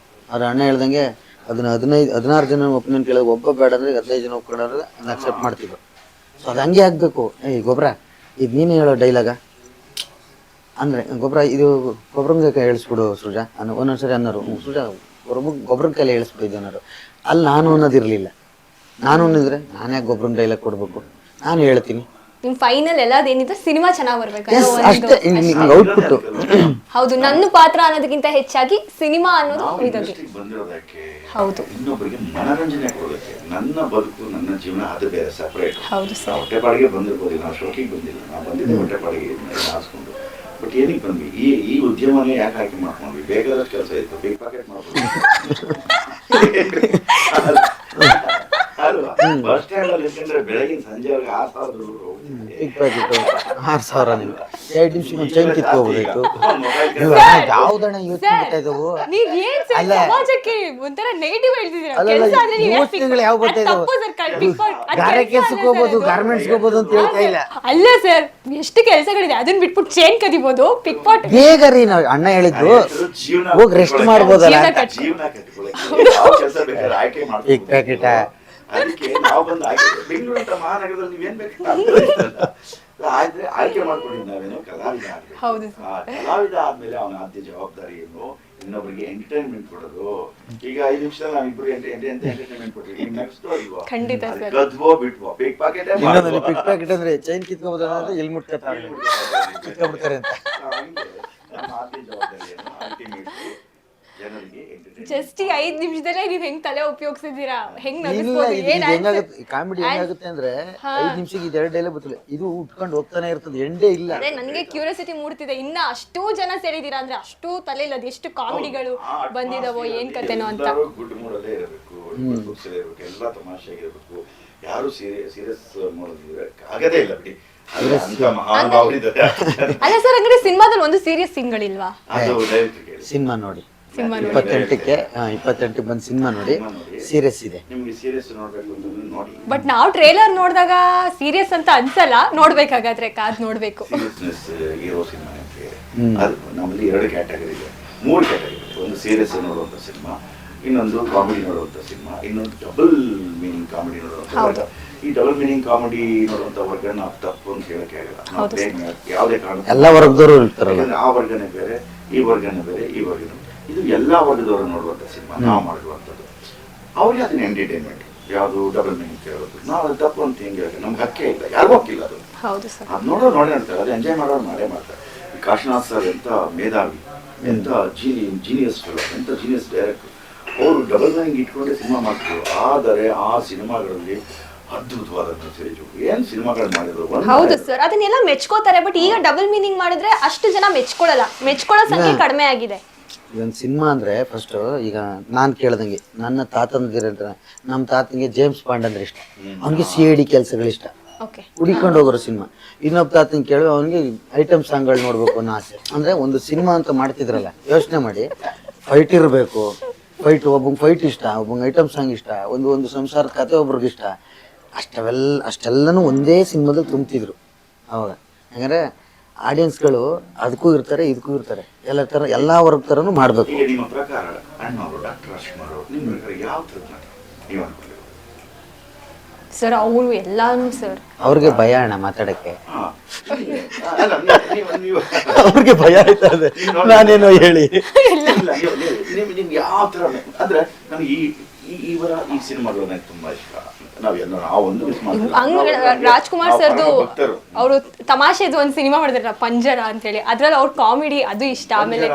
D: ಅವ್ರ ಅಣ್ಣ ಹೇಳ್ದಂಗೆ 16 ಜನ ಒಪಿನಿಯನ್ ಕೇಳೋದು, ಒಬ್ಬ ಬೇಡ ಅಂದ್ರೆ 15 ಜನ ಒಪ್ಕೊಂಡ್ರೆ ಅದನ್ನ ಅಕ್ಸೆಪ್ಟ್ ಮಾಡ್ತಿದ್ರು. ಸೊ ಅದು ಹಂಗೆ ಆಗಬೇಕು. ಗೊಬ್ಬರ ಇದು ನೀನು ಹೇಳೋ ಡೈಲಾಗ ಅಂದರೆ ಗೊಬ್ಬರಂಗೆ ಹೇಳಿಸ್ಬಿಡು ಸೃಜಾ ಒಂದೊಂದ್ಸರಿ ಅನ್ನೋರು, ಸೃಜಾ ಗೊಬ್ಬರನ ಕೈಲಿ ಹೇಳಿಸ್ಬಿಟ್ಟಿದ್ದೆ ಅನ್ನೋರು. ಅಲ್ಲಿ ನಾನು ಅನ್ನೋದಿರಲಿಲ್ಲ. ನಾನು ಅನ್ನಿದ್ರೆ ನಾನು ಯಾಕೆ ಗೊಬ್ಬರನ ಡೈಲಾಗ್ ಕೊಡಬೇಕು, ನಾನು ಹೇಳ್ತೀನಿ.
B: ನಿಮ್ ಫೈನಲ್ ಎಲ್ಲದೇನಿದೆ ಸಿನಿಮಾ ಚೆನ್ನಾಗಿ ಬರ್ಬೇಕು. ಹೌದು, ನನ್ನ ಪಾತ್ರ ಅನ್ನೋದಕ್ಕಿಂತ ಹೆಚ್ಚಾಗಿ ಸಿನಿಮಾ ಅನ್ನೋದು
C: ಬಂದಿರೋದಕ್ಕೆ
B: ಹೌದು,
C: ಇನ್ನೊಬ್ಬರಿಗೆ ಮನರಂಜನೆ ಕೊಡೋದಕ್ಕೆ. ನನ್ನ ಬದುಕು ನನ್ನ ಜೀವನ ಅದು ಬೇರೆ ಸಪರೇಟ್.
B: ಹೌದು ಸರ್,
C: ಹೊಟ್ಟೆಪಾಡಿಗೆ ಬಂದಿರ್ಬೋದು, ನಾವು ಶೋಕಿಗೆ ಬಂದಿಲ್ಲ, ನಾವು ಬಂದಿದ್ದೆ ಹೊಟ್ಟೆಪಾಡಿಗೆ ಹಾಸ್ಕೊಂಡು. ಬಟ್ ಏನಕ್ಕೆ ಬಂದ್ವಿ, ಈ ಉದ್ಯಮನೇ ಯಾಕೆ ಆಯ್ಕೆ ಮಾಡ್ಕೊಂಡ್ವಿ? ಬೇಕಾದಷ್ಟು ಕೆಲಸ ಇತ್ತು, ಬಿಗ್ ಪಾಕೆಟ್ ಮಾಡ್ಬೋದು ಅಲ್ವಾ? ಬಸ್ ಸ್ಟ್ಯಾಂಡ್ ಅಲ್ಲಿ ಯಾಕಂದ್ರೆ ಬೆಳಗಿನ ಸಂಜೆವರೆಗೆ
D: 6,000 ನೀವು 2 ನಿಮಿಷ ಚೈನ್ ಕಿತ್ಕೋಬೋದಾಯ್ತು. ಯಾವ್ದಣ್ಣ ಯೋಚನೆಗಳು ಯಾವ ಬರ್ತಾ ಇದಾವೆ? ಗಾರೆ ಕೆಲ್ಸಕ್ಕೆ ಹೋಗ್ಬೋದು, ಗಾರ್ಮೆಂಟ್ಸ್ಗೆ ಹೋಗ್ಬೋದು ಅಂತ ಹೇಳ್ತಾ ಇಲ್ಲ.
B: ಅಲ್ಲ ಸರ್, ಎಷ್ಟು ಕೆಲಸಗಳಿದೆ, ಅದನ್ನ ಬಿಟ್ಬಿಟ್ಟು ಚೈನ್ ಕದಿಬಹುದು, ಪಿಕ್ ಪಾಟ್
D: ಬೇಗ ರೀ. ನಾವು ಅಣ್ಣ ಹೇಳಿದ್ದು ಹೋಗಿ ರೆಸ್ಟ್ ಮಾಡ್ಬೋದಲ್ಲ,
C: ಜೀವನ ಕಟ್ಟಿಕೊಳ್ಳಿ ಕೆಲಸ ಬೇಕಾದ್ರೆ ಆಯ್ಕೆ ಮಾಡ್ತೀವಿ.
D: ಈಗ ಪ್ಯಾಕೆಟ್
C: ಅದಕ್ಕೆ ನಾವು ಬಂದು ಬೆಂಗಳೂರು ಅಂತ ಮಹಾನಗರದಲ್ಲಿ ನೀವೇನ್ ಬೇಕು ಆದ್ರೆ ಆಯ್ಕೆ ಮಾಡ್ಕೊಂಡಿದ್ದು ನಾವೇನೋ ಕಲಾವಿದ ಆಗ್ಬೇಕು. ಕಲಾವಿದ ಆದ್ಮೇಲೆ ಅವನ ಆದ್ಯ ಜವಾಬ್ದಾರಿ ಏನು, ಇನ್ನೊಬ್ಬರಿಗೆ ಎಂಟರ್ಟೈನ್ಮೆಂಟ್ ಕೊಡೋದು. ಈಗ 5 ನಿಮಿಷದಲ್ಲಿ ನಾವಿಬ್ರು ಎಂಟರ್ಟೈನ್ಮೆಂಟ್ ಕೊಟ್ಟಿವಿ, ನೆಕ್ಸ್ಟ್ ಅಲ್ವಾ ಗದ್ವೋ ಬಿಟ್ವೋ ಪಿಕ್ ಪಾಕೆಟ್
D: ಪಿಕ್ ಪ್ಯಾಕೆಟ್ ಅಂದ್ರೆ ಚೈನ್ ಕಿತ್ಕೋಬೋದು ಅಂದ್ರೆ ಎಲ್ಲಿ ಮುಟ್ಕೊತಾರೆ ಕಿತ್ಕೊಂಡ್ಬಿಡ್ತಾರೆ ಅಂತ.
C: ನಮ್ಮ ಆದ್ಯ ಜವಾಬ್ದಾರಿ ಏನು, ಅಲ್ಟಿಮೇಟ್ ಜನರಿಗೆ
B: ಜಸ್ಟ್ 5 ನಿಮಿಷದಲ್ಲೇ ನೀವ್ ಹೆಂಗ್ ತಲೆ ಉಪಯೋಗಿಸಿದೀರಾ, ಹೆಂಗ್
D: ಕಾಮಿಡಿ ಹೆಂಗಾಗುತ್ತೆ ಅಂದ್ರೆ 5 ನಿಮಿಷಕ್ಕೆ ಇದೆರಡು ಡೈಲಾಗ್ ಬರ್ತದೆ, ಇದು ಉಟ್ಕೊಂಡು ಹೋಗ್ತಾನೆ ಇರ್ತದೆ, ಎಂಡೇ ಇಲ್ಲ.
B: ಅದೇ ನನಗೆ ಕ್ಯೂರಿಯಾಸಿಟಿ ಮೂಡ್ತಿದೆ, ಇನ್ನ ಅಷ್ಟು ಜನ ಸೇರಿದೀರಾ ಅಂದ್ರೆ ಅಷ್ಟು ತಲೆಯಲ್ಲಿ ಅದೆಷ್ಟು ಕಾಮಿಡಿಗಳು ಬಂದಿದಾವೋ ಏನ್ ಕತೆನೋ ಅಂತ.
C: ಗುಡ್ ಮೂಡಲ್ಲೇ ಇರಬೇಕು, ಇರಬೇಕು, ಎಲ್ಲ ತಮಾಷೆಯಾಗಿರ್ಬೇಕು, ಯಾರು ಸೀರಿಯಸ್ ಮಾಡೋದಿದ್ರೆ ಆಗದೇ ಇಲ್ಲ ಬಿಡಿ.
B: ಅಲ್ಲ ಸರ್, ಹಂಗಾದ್ರೆ ಸಿನಿಮಾದಲ್ಲಿ ಒಂದು ಸೀರಿಯಸ್ ಸೀನ್ಗಳಿಲ್ವಾ?
D: ಸಿನಿಮಾ ನೋಡಿ 28ಕ್ಕೆ ಬಂದ್ ಸಿನಿಮಾ ನೋಡಿ, ಸೀರಿಯಸ್ ಇದೆ.
C: ನಿಮ್ಗೆ ಸೀರಿಯಸ್ ನೋಡ್ಬೇಕು ಅಂತಂದ್ರೆ ನೋಡಿ.
B: ಬಟ್ ನಾವು ಟ್ರೇಲರ್ ನೋಡಿದಾಗ ಸೀರಿಯಸ್ ಅಂತ ಅನ್ಸಲ್ಲ, ನೋಡ್ಬೇಕಾಗಾದ್ರೆ ಕಾದ್ ನೋಡ್ಬೇಕು.
C: ಸೀರಿಯಸ್ನೆಸ್ ಹೀರೋ ಸಿನಿಮಾ ಅಂತ ಅದು ನಮ್ಮಲ್ಲಿ 2 ಕ್ಯಾಟಗರಿ ಇದೆ, 3 ಕ್ಯಾಟಗರಿ. ಒಂದು ಸೀರಿಯಸ್ ನೋಡುವಂತ ಸಿನಿಮಾ, ಇನ್ನೊಂದು ಕಾಮಿಡಿ ನೋಡುವಂತ ಸಿನಿಮಾ, ಇನ್ನೊಂದು ಡಬಲ್ ಮೀನಿಂಗ್ ಕಾಮಿಡಿ ನೋಡುವಂತ. ಈ ಡಬಲ್ ಮೀನಿಂಗ್ ಕಾಮಿಡಿ ನೋಡುವಂತ ವರ್ಗ ನಾವು ತಪ್ಪು ಅಂತ ಹೇಳಕ್ಕೆ ಆಗಲ್ಲ. ಯಾವುದೇ ಕಾರಣ
D: ಎಲ್ಲ ವರ್ಗದವರು ಇರ್ತಾರಲ್ಲ,
C: ಆ ವರ್ಗನೇ ಬೇರೆ, ಈ ವರ್ಗನೇ ಬೇರೆ, ಈ ವರ್ಗನೇ. ಇದು ಎಲ್ಲಾ ವರ್ಗದವರು ನೋಡುವಂತ ಸಿನಿಮಾ ನಾವು ಮಾಡಿರುವಂಥದ್ದು. ಅವ್ರಿಗೆ ಅದನ್ನ ಎಂಟರ್ಟೈನ್ಮೆಂಟ್. ಯಾವುದು ಡಬಲ್ ಮೀನಿಂಗ್ ಕೇಳೋದು ನಾವು ಅದು ತಪ್ಪು ಅಂತ ಹೆಂಗೆ ಹೇಳಿ ನಮ್ಗೆ ಹಕ್ಕೆ ಇಲ್ಲ, ಯಾರಿಗೂ ಹಕ್ಕಿಲ್ಲ. ಅದು ಅದು ನೋಡೇ ಇರ್ತಾರೆ, ಅದು ಎಂಜಾಯ್ ಮಾಡೋರು ಮಾಡೇ ಮಾಡ್ತಾರೆ. ಕಾಶಿನಾಥ್ ಸರ್ ಎಂತ ಮೇಧಾವಿ, ಎಂತ ಜೀನಿಯಸ್ ಫಿಲಮ್, ಎಂತ ಜೀನಿಯಸ್ ಡೈರೆಕ್ಟರ್. ಅವರು ಡಬಲ್ ಮೀನಿಂಗ್ ಇಟ್ಕೊಂಡೆ ಸಿನಿಮಾ ಮಾಡ್ತಾರೆ. ಆದರೆ ಆ ಸಿನಿಮಾಗಳಲ್ಲಿ ಅದ್ಭುತವಾದ ಮೆಸೇಜು ಏನು ಸಿನಿಮಾಗಳು ಮಾಡಿದ್ರು
B: ಹೌದು ಸರ್, ಅದನ್ನೆಲ್ಲ ಮೆಚ್ಕೋತಾರೆ. ಬಟ್ ಈಗ ಡಬಲ್ ಮೀನಿಂಗ್ ಮಾಡಿದ್ರೆ ಅಷ್ಟು ಜನ ಮೆಚ್ಕೊಳ್ಳೋ ಸಂಖ್ಯೆ ಕಡಿಮೆ ಆಗಿದೆ.
D: ಇದೊಂದು ಸಿನಿಮಾ ಅಂದ್ರೆ ಫಸ್ಟ್ ಈಗ ನಾನು ಕೇಳ್ದಂಗೆ ನನ್ನ ತಾತಂದಿರ ನಮ್ಮ ತಾತನಿಗೆ ಜೇಮ್ಸ್ ಬಾಂಡ್ ಅಂದ್ರೆ ಇಷ್ಟ, ಅವನಿಗೆ CID ಕೆಲಸಗಳು ಇಷ್ಟ,
B: ಓಕೆ,
D: ಹುಡಿಕೊಂಡು ಹೋಗೋರು ಸಿನಿಮಾ. ಇನ್ನೊಬ್ಬ ತಾತನ ಕೇಳಿ ಅವನಿಗೆ ಐಟಮ್ ಸಾಂಗ್ಗಳು ನೋಡ್ಬೇಕು ಅನ್ನೋ ಆಸೆ. ಅಂದ್ರೆ ಒಂದು ಸಿನಿಮಾ ಅಂತ ಮಾಡ್ತಿದ್ರಲ್ಲ, ಯೋಚನೆ ಮಾಡಿ, ಫೈಟ್ ಇರಬೇಕು, ಒಬ್ಬಂಗೆ ಫೈಟ್ ಇಷ್ಟ, ಒಬ್ಬಂಗೆ ಐಟಮ್ ಸಾಂಗ್ ಇಷ್ಟ, ಒಂದು ಸಂಸಾರದ ಕತೆ ಒಬ್ರಿಗೆ ಇಷ್ಟ, ಅಷ್ಟೆಲ್ಲನೂ ಒಂದೇ ಸಿನಿಮಾದಲ್ಲಿ ತುಂಬ್ತಿದ್ರು ಅವಾಗ. ಯಾಕಂದ್ರೆ ಆಡಿಯನ್ಸ್ಗಳು ಅದಕ್ಕೂ ಇರ್ತಾರೆ, ಇದಕ್ಕೂ ಇರ್ತಾರೆ, ಎಲ್ಲ ವರ್ಗ ಥರನೂ ಮಾಡಬೇಕು.
C: ಈಗ ನಿಮ್ಮ ಪ್ರಕಾರ ಅಣ್ಣವರು ಡಾಕ್ಟರ್ ರಾಜ್ಕುಮಾರ್ ಅವರು ನಿಮ್ಮ ಪ್ರಕಾರ ಯಾವ ಥರದ ನಟ ನೀವು ಅನ್ಕೊಂಡಿರೋ?
B: ಸರ್ ಅವರು ಎಲ್ಲಾನು ಸರ್
D: ಅವ್ರಿಗೆ ಭಯ ಅಣ್ಣ ಮಾತಾಡಕ್ಕೆ,
C: ಅಲ್ಲ ನೀವು
D: ಅವ್ರಿಗೆ ಭಯ ಆಯ್ತಾ ಇದೆ ನಾನೇನೋ ಹೇಳಿ.
C: ನಿಮ್ಗೆ ಯಾವ ಥರ ಅಂದ್ರೆ ನನಗೆ ಇವರ ಈ ಸಿನಿಮಾಗಳು ನನಗೆ ತುಂಬಾ ಇಷ್ಟ. ನಾವೊಂದು
B: ರಾಜ್ಕುಮಾರ್ ಸರ್ದು ಅವರು ತಮಾಷೆದು ಒಂದು ಸಿನಿಮಾ ಮಾಡಿದಾರೆ ಪಂಜರ ಅಂತ ಹೇಳಿ, ಅದ್ರಲ್ಲಿ ಅವ್ರ ಕಾಮಿಡಿ ಅದು ಇಷ್ಟ. ಆಮೇಲೆ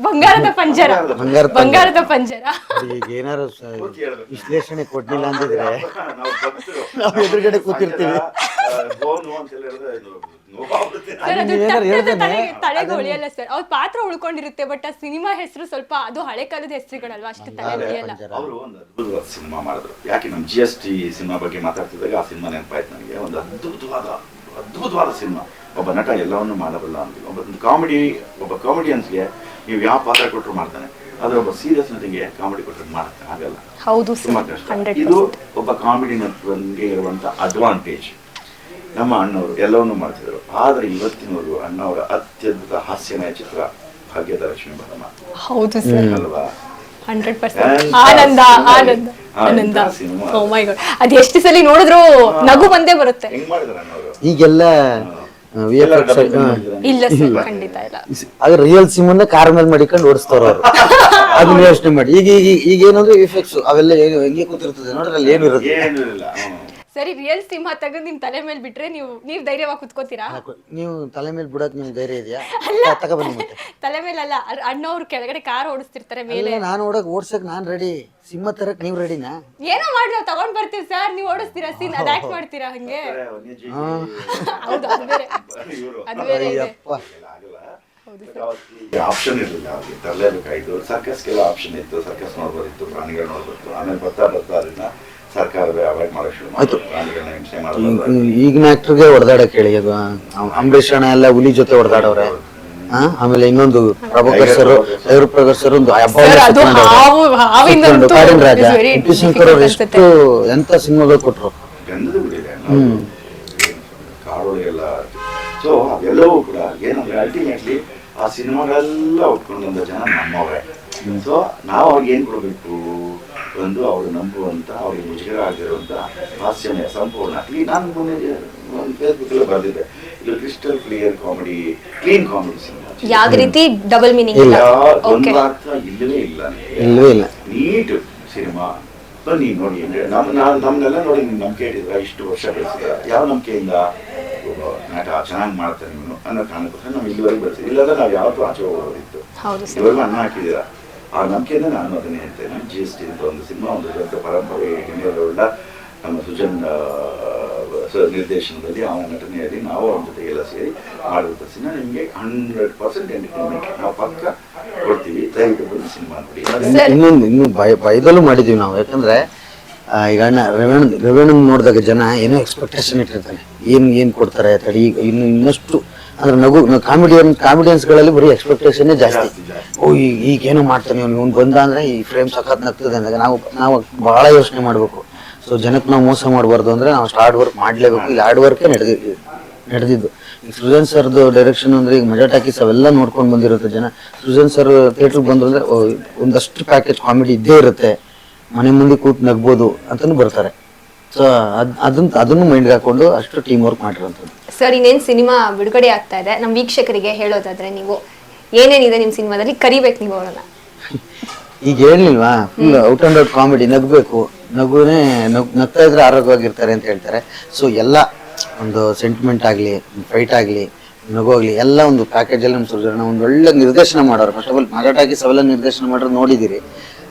B: ಬಂಗಾರದ ಪಂಜರ
D: ಈಗ ಏನಾರು ವಿಶ್ಲೇಷಣೆ ಕೊಡ್ಲಿಲ್ಲ ಅಂತಿದ್ರೆ ನಾವು ಎದುರುಗಡೆ ಕೂತಿರ್ತೀವಿ.
B: ತಲೆಗೆ ಉಳಿಯಲ್ಲ ಸರ್, ಅವ್ರ ಪಾತ್ರ ಉಳ್ಕೊಂಡಿರುತ್ತೆ, ಬಟ್ ಆ ಸಿನಿಮಾ ಹೆಸರು ಸ್ವಲ್ಪ ಅದು ಹಳೆ ಕಾಲದ ಹೆಸರುಗಳಲ್ವಾ, ಅಷ್ಟು ತಲೆ ಉಳಿಯಲ್ಲ.
C: ಅವರು ಒಂದು ಅದ್ಭುತವಾದ ಸಿನಿಮಾ ಮಾಡಿದ್ರು. ಯಾಕೆ ನಮ್ಮ GST ಸಿನಿಮಾ ಬಗ್ಗೆ ಮಾತಾಡ್ತಿದ್ದಾಗ ಆ ಸಿನಿಮಾ ನೆನಪಾಯ್ತು ನನಗೆ. ಒಂದು ಅದ್ಭುತವಾದ ಸಿನಿಮಾ. ಒಬ್ಬ ನಟ ಎಲ್ಲವನ್ನು ಮಾಡಬಲ್ಲ ಅಂತ, ಒಬ್ಬ ಕಾಮಿಡಿಯನ್ಸ್ಗೆ ನೀವು ಯಾವ ಪಾತ್ರ ಕೊಟ್ಟರು ಮಾಡ್ತಾನೆ, ಆದ್ರೆ ಒಬ್ಬ ಸೀರಿಯಸ್ ನಟಿಗೆ ಕಾಮಿಡಿ ಕೊಟ್ಟರು ಮಾಡಕ್ಕೆ ಆಗಲ್ಲ,
B: ಹೌದು
C: ತುಂಬಾ ಕಷ್ಟ. ಇದು ಒಬ್ಬ ಕಾಮಿಡಿ ನಟನಿಗೆ ಇರುವಂತ ಅಡ್ವಾಂಟೇಜ್. ನಮ್ಮ ಅಣ್ಣವರು ಎಲ್ಲವನ್ನೂ ಮಾಡ್ತಿದ್ರು, ಆದ್ರೆ ಇವತ್ತಿನವರು ಅಣ್ಣವರ ಅತ್ಯದ್ಭುತ ಹಾಸ್ಯಮಯ ಚಿತ್ರ ಭಾಗ್ಯದ ಲಕ್ಷ್ಮೀ ಬರಮ್ಮ.
B: ಹೌದು ಸರ್,
C: ಅಲ್ವಾ?
B: 100% ಆನಂದ. ಓ ಮೈ ಗಾಡ್, ಅದು ಎಷ್ಟು ಸಲ ನೋಡಿದ್ರು ನಗು ಬಂದೇ ಬರುತ್ತೆ.
C: ಹೆಂಗ್ ಮಾಡಿದಾರೆ ಅಣ್ಣವರು?
D: ಈಗೆಲ್ಲ
B: ಇಲ್ಲ ಸರ್, ಖಂಡಿತ ಇಲ್ಲ.
D: ಆಗ ರಿಯಲ್ ಸಿಮ್ಮನ್ನ ಕಾರ್ ಮೇಲೆ ಮಡಿಕೊಂಡು ಓಡಿಸ್ತಾರ ಅವ್ರು. ಅದನ್ನ ಯೋಚನೆ ಮಾಡಿ. ಈಗ ಏನಂದ್ರೆ ವಿಫೆಕ್ಟ್ಸ್ ಅವೆಲ್ಲ ಹೆಂಗೆ ಕೂತಿರ್ತದೆ ನೋಡ್ರಿ, ಅಲ್ಲಿ ಏನು ಇರುತ್ತೆ.
C: ಏನಿಲ್ಲ.
B: ಸರಿ, ರಿಯಲ್ ಸಿನಿಮಾ ತೆಗೆದು ನಿಮ್ ತಲೆ ಮೇಲೆ ಬಿಟ್ರೆ ನೀವು ಧೈರ್ಯವಾಗಿ ಕುತ್ಕೋತೀರಾ?
D: ನೀವು ತಲೆ ಮೇಲೆ ಬಿಡಕ್ ನಿಮ್ಗೆ ಧೈರ್ಯ ಇದೆಯಾ? ತಗೊಬನ್ನಿ ಮತ್ತೆ.
B: ತಲೆ ಮೇಲಲ್ಲ, ಅಣ್ಣವ್ರು ಕೆಳಗಡೆ ಕಾರ್ ಓಡಿಸ್ತಿರ್ತಾರೆ ಮೇಲೆ.
D: ನಾನು ಓಡ್ಸಕ್ ನಾನ್ ರೆಡಿ, ಸಿಂಹ ತರಕ್ ನೀವ್ ರೆಡಿನಾ?
B: ಏನೋ ಮಾಡಿ ನಾವು ತಗೊಂಡ್ ಬರ್ತೀವಿ ಸರ್, ನೀವು ಓಡಿಸ್ತೀರಾ, ಸೀನ್ ಅದಾಕ್ಟ್ ಮಾಡ್ತೀರಾ ಹಂಗೆ? ಹೌದು, ಅದು ಬೇರೆ ಇದೆ.
C: ಆಪ್ಷನ್ ಇರಲಿಲ್ಲ, ಅವ್ರಿಗೆ ತರಲೇಬೇಕಾಯ್ತು. ಸರ್ಕಸ್ಗೆಲ್ಲ ಆಪ್ಷನ್ ಇತ್ತು, ಸರ್ಕಸ್ ನೋಡ್ಬೋದಿತ್ತು, ಪ್ರಾಣಿಗಳು ನೋಡ್ಬೋದು. ಆಮೇಲೆ ಬರ್ತಾ ಅದನ್ನ ಸರ್ಕಾರವೇ ಅವಾಯ್ಡ್ ಮಾಡೋಕೆ ಶುರು ಮಾಡಿತು, ಪ್ರಾಣಿಗಳನ್ನ ಹಿಂಸೆ ಮಾಡೋದು.
D: ಈಗಿನ ಆಕ್ಟರ್ಗೆ ಹೊಡೆದಾಡಕ್ ಹೇಳಿ, ಅಂಬರೀಷ್ ಅಣ್ಣ ಎಲ್ಲ ಹುಲಿ ಜೊತೆ ಹೊಡೆದಾಡವ್ರೆ. ಆಮೇಲೆ ಇನ್ನೊಂದು ಪ್ರಭಾಕರ್ ಸರ್ ಒಂದು ಕಾಡಿನ ರಾಜ ಟಿ ಶಂಕರ್ ಅವರು ಎಷ್ಟು ಎಂತ ಸಿನಿಮಾಗಳು ಕೊಟ್ರು,
C: ಗಂಧದ ಬಿಡಿದೆ ಕಾಡೋಳಿ ಎಲ್ಲ. ಸೊ ಅವೆಲ್ಲವೂ ಕೂಡ ಏನಂದ್ರೆ ಅಲ್ಟಿಮೇಟ್ಲಿ ಆ ಸಿನಿಮಾಗಳೆಲ್ಲ ಉಟ್ಕೊಂಡಂತ ಜನ ನಮ್ಮವರೇ. ಸೊ ನಾವು ಅವ್ರಿಗೆ ಏನ್ ಕೊಡಬೇಕು, ಒಂದು ಅವ್ರು ನಂಬುವಂತ, ಅವ್ರಿಗೆ ಮುಜುಗರ ಆಗಿರುವಂತ ಹಾಸ್ಯಮಯ ಸಂಪೂರ್ಣ ನಾನು ಒಂದು ಫೇಸ್ಬುಕ್ ಎಲ್ಲ ಬರೆದಿದ್ದೆ, ಇದು crystal clear comedy, clean comedy cinema.
B: ಯಾವ ರೀತಿ ಡಬಲ್ ಮೀನಿಂಗ್ ಇಲ್ಲ,
C: ಒಂದು ಅರ್ಥ ಇಲ್ಲವೇ ಇಲ್ಲ, ನೀಟ್ ಸಿನಿಮಾ. ಬನ್ನಿ ನೋಡಿ, ನಮ್ನೆಲ್ಲ ನೋಡಿ ನಂಬಿಕೆ ಇಟ್ಟಿದ್ರ, ಇಷ್ಟು ವರ್ಷ ಬೆಳೆಸಿದ್ರ, ಯಾವ ನಂಬಿಕೆಯಿಂದ ಒಬ್ಬ ನಟ ಚೆನ್ನಾಗಿ ಮಾಡ್ತಾರೆ ನೀನು ಅನ್ನೋ ಕಾರಣಕ್ಕೋಸ್ಕರ ನಾವು ಇಲ್ಲಿವರೆಗೆ ಬೆಳೆಸಿದ್ವಿ. ಇಲ್ಲಾಂದ್ರೆ ನಾವು ಯಾವತ್ತೂ ಆಚೆ ಹೋಗೋದಿತ್ತು. ಇವಾಗ ಅನ್ನ ಹಾಕಿದ್ದೀರಾ, ಆ ನಂಬಿಕೆಯಿಂದ ನಾನು ಅದನ್ನೇ ಹೇಳ್ತೇನೆ. GST ಅಂತ ಒಂದು ಸಿನಿಮಾ, ಒಂದು ದೊಡ್ಡ ಪರಂಪರೆ ಹಿನ್ನೆಲೆಯುಳ್ಳ ನಮ್ಮ ಸುಜನ್ ನಿರ್ದೇಶನದಲ್ಲಿ, ಅವನ ನಟನೆಯಲ್ಲಿ ನಾವು ಅವನ ಜೊತೆಗೆಲ್ಲ ಸೇರಿ ಮಾಡುವಂಥ ಸಿನಿಮಾ ನಿಮಗೆ 100% ಎಂಟರ್ಟೈನ್ಮೆಂಟ್ ನಾವು ಪಕ್ಕ ಕೊಡ್ತೀವಿ. ದಯವಿಟ್ಟು ಬಂದು ಸಿನಿಮಾ ನೋಡಿ.
D: ಇನ್ನು ಬೈದಲ್ಲೂ ಮಾಡಿದೀವಿ ನಾವು. ಯಾಕಂದ್ರೆ ಈಗ ಅಣ್ಣ ರೆವೆನ್ಯೂ ನೋಡಿದಾಗ ಜನ ಏನೋ ಎಕ್ಸ್ಪೆಕ್ಟೇಷನ್ ಇಟ್ಟಿರ್ತಾರೆ, ಏನ್ ಕೊಡ್ತಾರೆ ತಡಿ. ಇನ್ನಷ್ಟು ಅಂದ್ರೆ ಕಾಮಿಡಿಯನ್ಸ್ಗಳಲ್ಲಿ ಬರೀ ಎಕ್ಸ್ಪೆಕ್ಟೇಷನ್ನೇ ಜಾಸ್ತಿ. ಈಗ ಏನೋ ಮಾಡ್ತಾನೆ ಇವ್ನು ಬಂದ ಅಂದ್ರೆ ಈ ಫ್ರೇಮ್ ಸಖತ್ ನಗ್ತದೆ ಅಂದಾಗ ನಾವು ಬಹಳ ಯೋಚನೆ ಮಾಡ್ಬೇಕು. ಸೊ ಜನಕ್ಕೆ ನಾವು ಮೋಸ ಮಾಡಬಾರ್ದು ಅಂದ್ರೆ ನಾವು ಹಾರ್ಡ್ ವರ್ಕ್ ಮಾಡ್ಲೇಬೇಕು. ಈಗ ಹಾರ್ಡ್ ವರ್ಕೇ ನಡೆದಿದ್ದು. ಈಗ ಸೃಜನ್ ಸರ್ದು ಡೈರೆಕ್ಷನ್ ಅಂದ್ರೆ ಈಗ ಮಜಾ ಟಾಕೀಸ್ ಅವೆಲ್ಲ ನೋಡ್ಕೊಂಡು ಬಂದಿರುತ್ತೆ ಜನ. ಸೃಜನ್ ಸರ್ ಥಿಯೇಟರ್ಗೆ ಬಂದ್ರು ಅಂದ್ರೆ ಒಂದಷ್ಟು ಪ್ಯಾಕೇಜ್ ಕಾಮಿಡಿ ಇದ್ದೇ ಇರುತ್ತೆ, ಮನೆ ಮುಂದೆ ಕೂತ್ ನಗ್ಬೋದು ಅಂತಾನು ಬರ್ತಾರೆ. ಸೊ ಅದನ್ನು ಮೈಂಡ್ಗೆ ಹಾಕೊಂಡು ಅಷ್ಟು ಟೀಮ್ ವರ್ಕ್ ಮಾಡಿರೋಂಥದ್ದು.
B: ಸರ್, ಇನ್ನೇನು ಸಿನಿಮಾ ಬಿಡುಗಡೆ ಆಗ್ತಾ ಇದೆ, ನಮ್ಮ ವೀಕ್ಷಕರಿಗೆ ಹೇಳೋದಾದ್ರೆ ನೀವು ಏನೇನಿದೆ ನಿಮ್ಮ ಸಿನಿಮಾದಲ್ಲಿ ಕರಿಬೇಕು ನೀವು ಅವರನ್ನ?
D: ಈಗ ಹೇಳಿಲ್ವಾ, full out and out comedy, ನಗ್ಬೇಕು, ನಗ್ತಾ ಇದ್ರೆ ಆರೋಗ್ಯವಾಗಿರ್ತಾರೆ ಅಂತ ಹೇಳ್ತಾರೆ. ಸೊ ಎಲ್ಲ ಒಂದು ಸೆಂಟಿಮೆಂಟ್ ಆಗಲಿ, ಫೈಟ್ ಆಗಲಿ, ನಗೋಗ್ಲಿ, ಎಲ್ಲ ಒಂದು ಪ್ಯಾಕೇಜಲ್ಲಿ ನಮ್ಮ ಸೃಜನ ಒಂದು ಒಳ್ಳೆ ನಿರ್ದೇಶನ ಮಾಡೋರು. ಫಸ್ಟ್ ಆಫ್ ಆಲ್ ಮಜಾ ಟಾಕೀಸ್ ಅವೆಲ್ಲ ನಿರ್ದೇಶನ ಮಾಡೋರು ನೋಡಿದ್ದೀರಿ,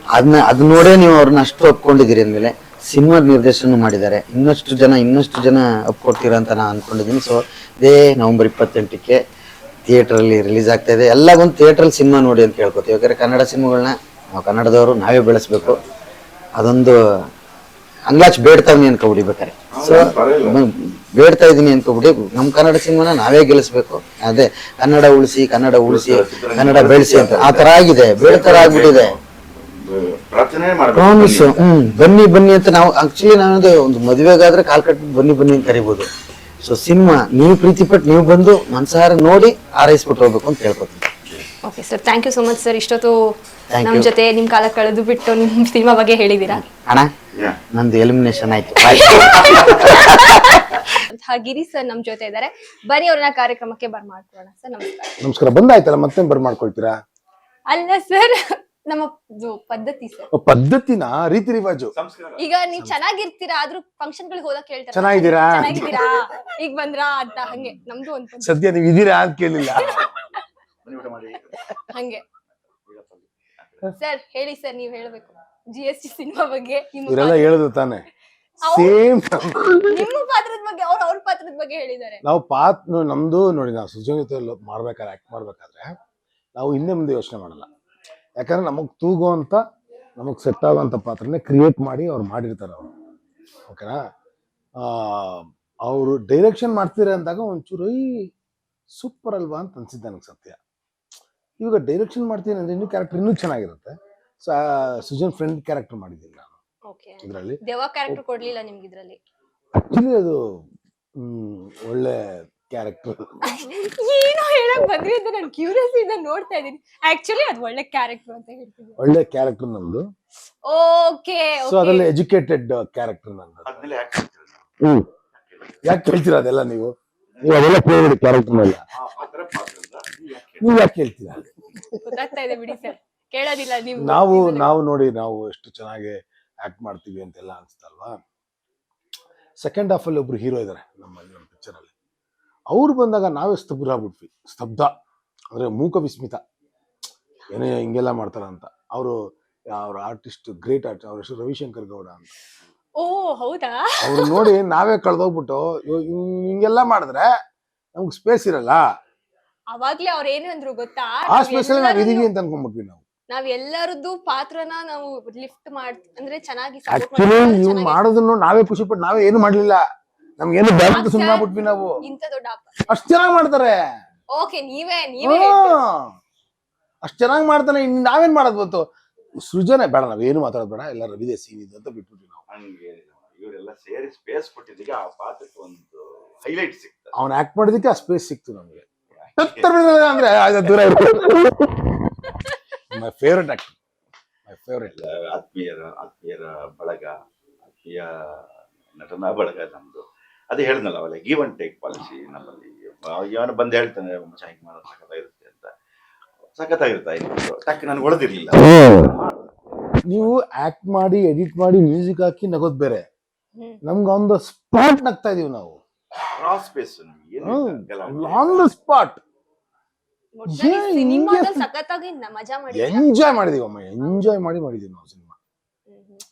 D: ಅದು ನೋಡೇ ನೀವು ಅವ್ರನ್ನ ಅಷ್ಟು ಒಪ್ಕೊಂಡಿದ್ದೀರಿ ಅಂದಮೇಲೆ ಸಿನಿಮಾ ನಿರ್ದೇಶನ ಮಾಡಿದ್ದಾರೆ. ಇನ್ನಷ್ಟು ಜನ ಒಪ್ಕೊಡ್ತೀರಾ ಅಂತ ನಾನು ಅನ್ಕೊಂಡಿದ್ದೀನಿ. ಸೊ ಇದೇ ನವೆಂಬರ್ 28ಕ್ಕೆ ಥಿಯೇಟ್ರಲ್ಲಿ ರಿಲೀಸ್ ಆಗ್ತಾ ಇದೆ. ಎಲ್ಲಗೊಂದು ಥಿಯೇಟ್ರಲ್ಲಿ ಸಿನಿಮಾ ನೋಡಿ ಅಂತ ಕೇಳ್ಕೊತೀವಿ. ಯಾಕಂದರೆ ಕನ್ನಡ ಸಿನಿಮಾಗಳನ್ನ ನಾವು ಕನ್ನಡದವರು ನಾವೇ ಬೆಳೆಸ್ಬೇಕು. ಅದೊಂದು ಅಂಗ್ಲಾಚ್ ಬೇಡ್ತಾವ್ನಿ ಅನ್ಕೊಬಿಡಿ ಬೇಕಾರೆ. ಸೊ ಬೇಡ್ತಾ ಇದ್ದೀನಿ ಅನ್ಕೊಬಿಡಿ, ನಮ್ಮ ಕನ್ನಡ ಸಿನಿಮಾನ ನಾವೇ ಗೆಲ್ಲಿಸ್ಬೇಕು. ಅದೇ ಕನ್ನಡ ಉಳಿಸಿ ಕನ್ನಡ ಬೆಳೆಸಿ ಅಂತ ಆ ಥರ ಆಗಿದೆ, ಬೇಡ್ತರ ಆಗ್ಬಿಟ್ಟಿದೆ.
C: ಪ್ರಾರ್ಥನೆ
D: ಪ್ರಾಮಿಸ್. ಬನ್ನಿ ಅಂತ ನಾವು ಆಕ್ಚುಲಿ ನಾನು ಒಂದು ಮದುವೆಗಾದ್ರೆ ಕಾಲ್ ಕಟ್ಬಿಟ್ಟು ಬನ್ನಿ ಅಂತ ಕರಿಬೋದು. ಸೊ ಸಿನಿಮಾ ನೀವು ಪ್ರೀತಿ ಪಟ್ಟು ನೀವು ಬಂದು ಮನ್ಸಾರ ನೋಡಿ ಆರೈಸ್ಬಿಟ್ಟು ಹೋಗ್ಬೇಕು ಅಂತ ಹೇಳ್ಕೊತೀನಿ.
B: Okay sir, thank you so much sir. ಇಷ್ಟೊತ್ತು
D: Thank
B: ನಮ್ಮ
D: you.
B: ಜೊತೆ ನಿಮ್ಮ ಕಾಲ ಕಳೆದು ಬಿಟ್ಟು ನಿಮ್ಮ ಸಿನಿಮಾ ಬಗ್ಗೆ ಹೇಳಿದ್ದೀರಾ.
D: ಅಣ್ಣ ನಂದು ಎಲಿಮಿನೇಷನ್ ಆಯ್ತು.
B: ಗಿರಿ ಸರ್ ನಮ್ಮ ಜೊತೆ ಇದ್ದಾರೆ. ಬನ್ನಿ ಅವ್ರನ್ನ ಕಾರ್ಯಕ್ರಮಕ್ಕೆ ಬರ್ಮಾಡ್ಕೊಳ್ಳೋಣ ಸರ್. ನಮಸ್ಕಾರ.
E: ನಮಸ್ಕಾರ. ಬಂದಾಯ್ತಲ್ಲ ಮತ್ತೆ ಮಾಡ್ಕೊಳ್ತೀರಾ?
B: ಅಲ್ಲ ಸರ್, ನಮ್ಮ ಪದ್ಧತಿ ಸರ್.
E: ಪದ್ಧತಿನ ರೀತಿ ರಿವಾಜು.
B: ಈಗ ನೀವ್ ಚೆನ್ನಾಗಿರ್ತೀರಾ, ಆದ್ರೂ ಫಂಕ್ಷನ್ ಗಳಿಗೆ ಹೋದಾಗ ಕೇಳ್ತಾರೆ
E: ಚೆನ್ನಾಗಿದ್ದೀರಾ
B: ಈಗ ಬಂದ್ರಾ ಅಂತ. ಹಂಗೆ ನಮ್ದು ಒಂದು ಪದ್ಧತಿ.
E: ಸದ್ಯ ನೀವು ಇದೀರಾ ಅಂತ ಕೇಳಿಲ್ಲ.
B: ಹಂಗೆ ಸರ್ ಹೇಳಿ ಸರ್, ನೀವ್ ಹೇಳ್ಬೇಕು GST ಸಿನಿಮಾ ಬಗ್ಗೆ.
E: ಇವರೆಲ್ಲ ಹೇಳಿದ್ರು ತಾನೆ ಸೇಮ್.
B: ನಿಮ್ಮ ಪಾತ್ರದ ಬಗ್ಗೆ ಅವ್ರ ಪಾತ್ರದ ಬಗ್ಗೆ ಹೇಳಿದ್ದಾರೆ.
E: ನಾವು ನಮ್ದು ನೋಡಿ, ನಾವು ಸೃಜನ್ ಜೊತೆ ಮಾಡ್ಬೇಕಾದ್ರೆ ಆಕ್ಟ್ ಮಾಡ್ಬೇಕಾದ್ರೆ ನಾವು ಹಿಂದೆ ಮುಂದೆ ಯೋಚನೆ ಮಾಡಲ್ಲ. ಯಾಕಂದ್ರೆ ನಮಗ್ ತೂಗುವಂತ ನಮಗ್ ಸೆಟ್ ಆಗುವಂತ ಪಾತ್ರನೇ ಕ್ರಿಯೇಟ್ ಮಾಡಿ ಅವ್ರು ಮಾಡಿರ್ತಾರೆ. ಅವರು ಓಕೆನಾ, ಅವರು ಡೈರೆಕ್ಷನ್ ಮಾಡ್ತೀರ ಅಂದಾಗ ಒಂಚೂರು ಸೂಪರ್ ಅಲ್ವಾ ಅಂತ ಅನ್ಸಿದ್ದೆ ನನಗೆ ಸತ್ಯ. ಇವಾಗ ಡೈರೆಕ್ಷನ್ ಮಾಡ್ತೀನಿ ಅಂದ್ರೆ ಇನ್ನೂ ಕ್ಯಾರೆಕ್ಟರ್ ಇನ್ನೂ ಚೆನ್ನಾಗಿರುತ್ತೆ. ಸೊ ಸುಜನ್ ಫ್ರೆಂಡ್ ಕ್ಯಾರೆಕ್ಟರ್ ಮಾಡಿದ್ದೀನಿ ನಾನು ಇದರಲ್ಲಿ.
B: ದೇವ ಕ್ಯಾರೆಕ್ಟರ್ ಕೊಡ್ಲಿಲ್ಲ ನಿಮ್ಗೆ ಇದ್ರಲ್ಲಿ?
E: ಆಕ್ಚುಲಿ ಅದು ಒಳ್ಳೆ ಕ್ಯಾರೆಕ್ಟರ್.
B: ಏನೋ ಹೇಳಕ್ ಬಂದ್ರಿ ಅಂತ ನಾನು ಕ್ಯೂರಿಯಸ್ ಇಂದ ನೋಡ್ತಾ ಇದೀನಿ. ಆಕ್ಚುಲಿ ಅದು ಒಳ್ಳೆ ಕ್ಯಾರೆಕ್ಟರ್ ಅಂತ ಹೇಳ್ತೀನಿ.
E: ಒಳ್ಳೆ ಕ್ಯಾರೆಕ್ಟರ್ ನಮ್ದು.
B: ಓಕೆ.
E: ಸೊ ಅದ್ರಲ್ಲಿ ಎಜುಕೇಟೆಡ್ ಕ್ಯಾರೆಕ್ಟರ್ ನಂದು. ಯಾಕೆ ಕೇಳ್ತೀರಾ ಅದೆಲ್ಲ? ನೀವು ಅದೆಲ್ಲ ಕೇಳಿ ಕ್ಯಾರೆಕ್ಟರ್ ಎಲ್ಲ ನೀವು ಯಾಕೆ ಕೇಳ್ತೀರಾ?
B: ಗೊತ್ತಾಗ್ತಾ ಇದೆ ಬಿಡಿ ಸರ್, ಕೇಳೋದಿಲ್ಲ ನೀವು.
E: ನಾವು ನೋಡಿ ನಾವು ಎಷ್ಟು ಚೆನ್ನಾಗಿ ಆಕ್ಟ್ ಮಾಡ್ತೀವಿ ಅಂತೆಲ್ಲ ಅನ್ಸ್ತಲ್ವಾ. ಸೆಕೆಂಡ್ ಹಾಫ್ ಅಲ್ಲಿ ಒಬ್ರು ಹೀರೋ ಇದಾರೆ ನಮ್ಮ ಪಿಕ್ಚರ್ ಅಲ್ಲಿ. ಅವ್ರು ಬಂದಾಗ ನಾವೇ ಸ್ತಬ್ಧರಾಗ್ಬಿಟ್ವಿ. ಸ್ತಬ್ಧ ಅಂದ್ರೆ ಮೂಕ ವಿಸ್ಮಿತ, ಏನೇ ಹಿಂಗೆಲ್ಲ ಮಾಡ್ತಾರ ಅಂತ. ಅವ್ರ ಆರ್ಟಿಸ್ಟ್, ಗ್ರೇಟ್ ಆರ್ಟಿಸ್ಟ್, ಅವ್ರ ಹೆಸರು ರವಿಶಂಕರ್ ಗೌಡ ಅಂತ.
B: ಓ ಹೌದಾ?
E: ಅವ್ರು ನೋಡಿ ನಾವೇ ಕಳ್ದೋಗ್ಬಿಟ್ಟು ಹಿಂಗೆಲ್ಲ ಮಾಡಿದ್ರೆ ನಮ್ಗೆ ಸ್ಪೇಸ್ ಇರಲ್ಲ.
B: ಅವಾಗ್ಲೇ ಅವ್ರ ಏನು ಅಂದ್ರು ಗೊತ್ತಾ?
E: ಆ ಸ್ಪೇಸ್ ಅಲ್ಲಿ ನಾವ್ ಇದೀವಿ ಅಂತ ಅನ್ಕೊಂಡ್ಬಿಟ್ವಿ ನಾವು.
B: ನಾವ್ ಎಲ್ಲರದ್ದು ಪಾತ್ರನ ನಾವು ಲಿಫ್ಟ್ ಅಂದ್ರೆ ಚೆನ್ನಾಗಿ
E: ಆಕ್ಚುಲಿ ನೀವು ಮಾಡೋದನ್ನು ನಾವೇ ಖುಷಿ ಪಟ್ಟು ನಾವೇ ಏನು ಮಾಡ್ಲಿಲ್ಲ. ನಮ್ಗೆ ಏನು ಬೇರೆ ಸುಮ್ಮನೆ ಆಗ್ಬಿಟ್ವಿ ನಾವು.
B: ಇಂತ ದೊಡ್ಡ
E: ಅಷ್ಟ್ ಚೆನ್ನಾಗಿ ಮಾಡ್ತಾರೆ.
B: ಓಕೆ, ನೀವೇ
E: ಅಷ್ಟ್ ಚೆನ್ನಾಗಿ ಮಾಡ್ತಾನೆ. ಇನ್ ನಾವೇನ್ ಮಾಡೋದ್ ಗೊತ್ತು? ಸೃಜನೆ ಬೇಡ, ನಾವೇನು ಮಾತಾಡೋದ್ ಬೇಡ, ಎಲ್ಲ ರವಿದೆ ಸೀನ್ ಇದೆ ಅಂತ ಬಿಟ್ಬಿಟ್ವಿ ನಾವು.
C: ಹಂಗೆ ಇವರೆಲ್ಲ ಸೇರಿ ಸ್ಪೇಸ್ ಕೊಟ್ಟಿದ್ದಕ್ಕೆ ಆ ಪಾತ್ರಕ್ಕೆ ಒಂದು ಹೈಲೈಟ್ ಸಿಕ್ತ.
E: ಅವ್ನ್ ಆಕ್ಟ್ ಮಾಡಿದಕ್ಕೆ ಆ ಸ್ಪೇಸ್ ಸಿಕ್ತು ನಮ್ಗೆ. ಅಂದ್ರೆ ದೂರ my favourite actor, my favourite.
C: ಆತ್ಮೀಯರ ಬಳಗ, ಆತ್ಮೀಯ ನಟನಾ ಬಳಗ ನಮ್ದು. ಅದೇ ಹೇಳಿದ್ನಲ್ಲ ಅವೆಲ್ಲ ಗಿವ್ ಅಂಡ್ ಟೇಕ್ ಪಾಲಿಸಿ ನಮ್ಮಲ್ಲಿ. ಇವನು ಬಂದು ಹೇಳ್ತಾನೆ ಹಿಂಗೆ ಮಾಡೋದು ಸಖತ್ತಾಗಿರುತ್ತೆ ಅಂತ. ಸಖತ್ತಾಗಿರುತ್ತೆ. ಟಕ್ ನನ್ಗೆ ಹೊಡೆದಿರ್ಲಿಲ್ಲ.
E: ನೀವು ಆಕ್ಟ್ ಮಾಡಿ ಎಡಿಟ್ ಮಾಡಿ ಮ್ಯೂಸಿಕ್ ಹಾಕಿ ನಗೋದ್ ಬೇರೆ. ನಮ್ಗೆ ಆನ್ ದ ಸ್ಪಾಟ್ ನಗ್ತಾ ಇದೀವಿ ನಾವು.
C: Space
E: on the spot enjoy ಮಾಡಿದೀವಿ ಅಮ್ಮ. ಎಂಜಾಯ್ ಮಾಡಿದೀವಿ ನಾವು ಸಿನಿಮಾ.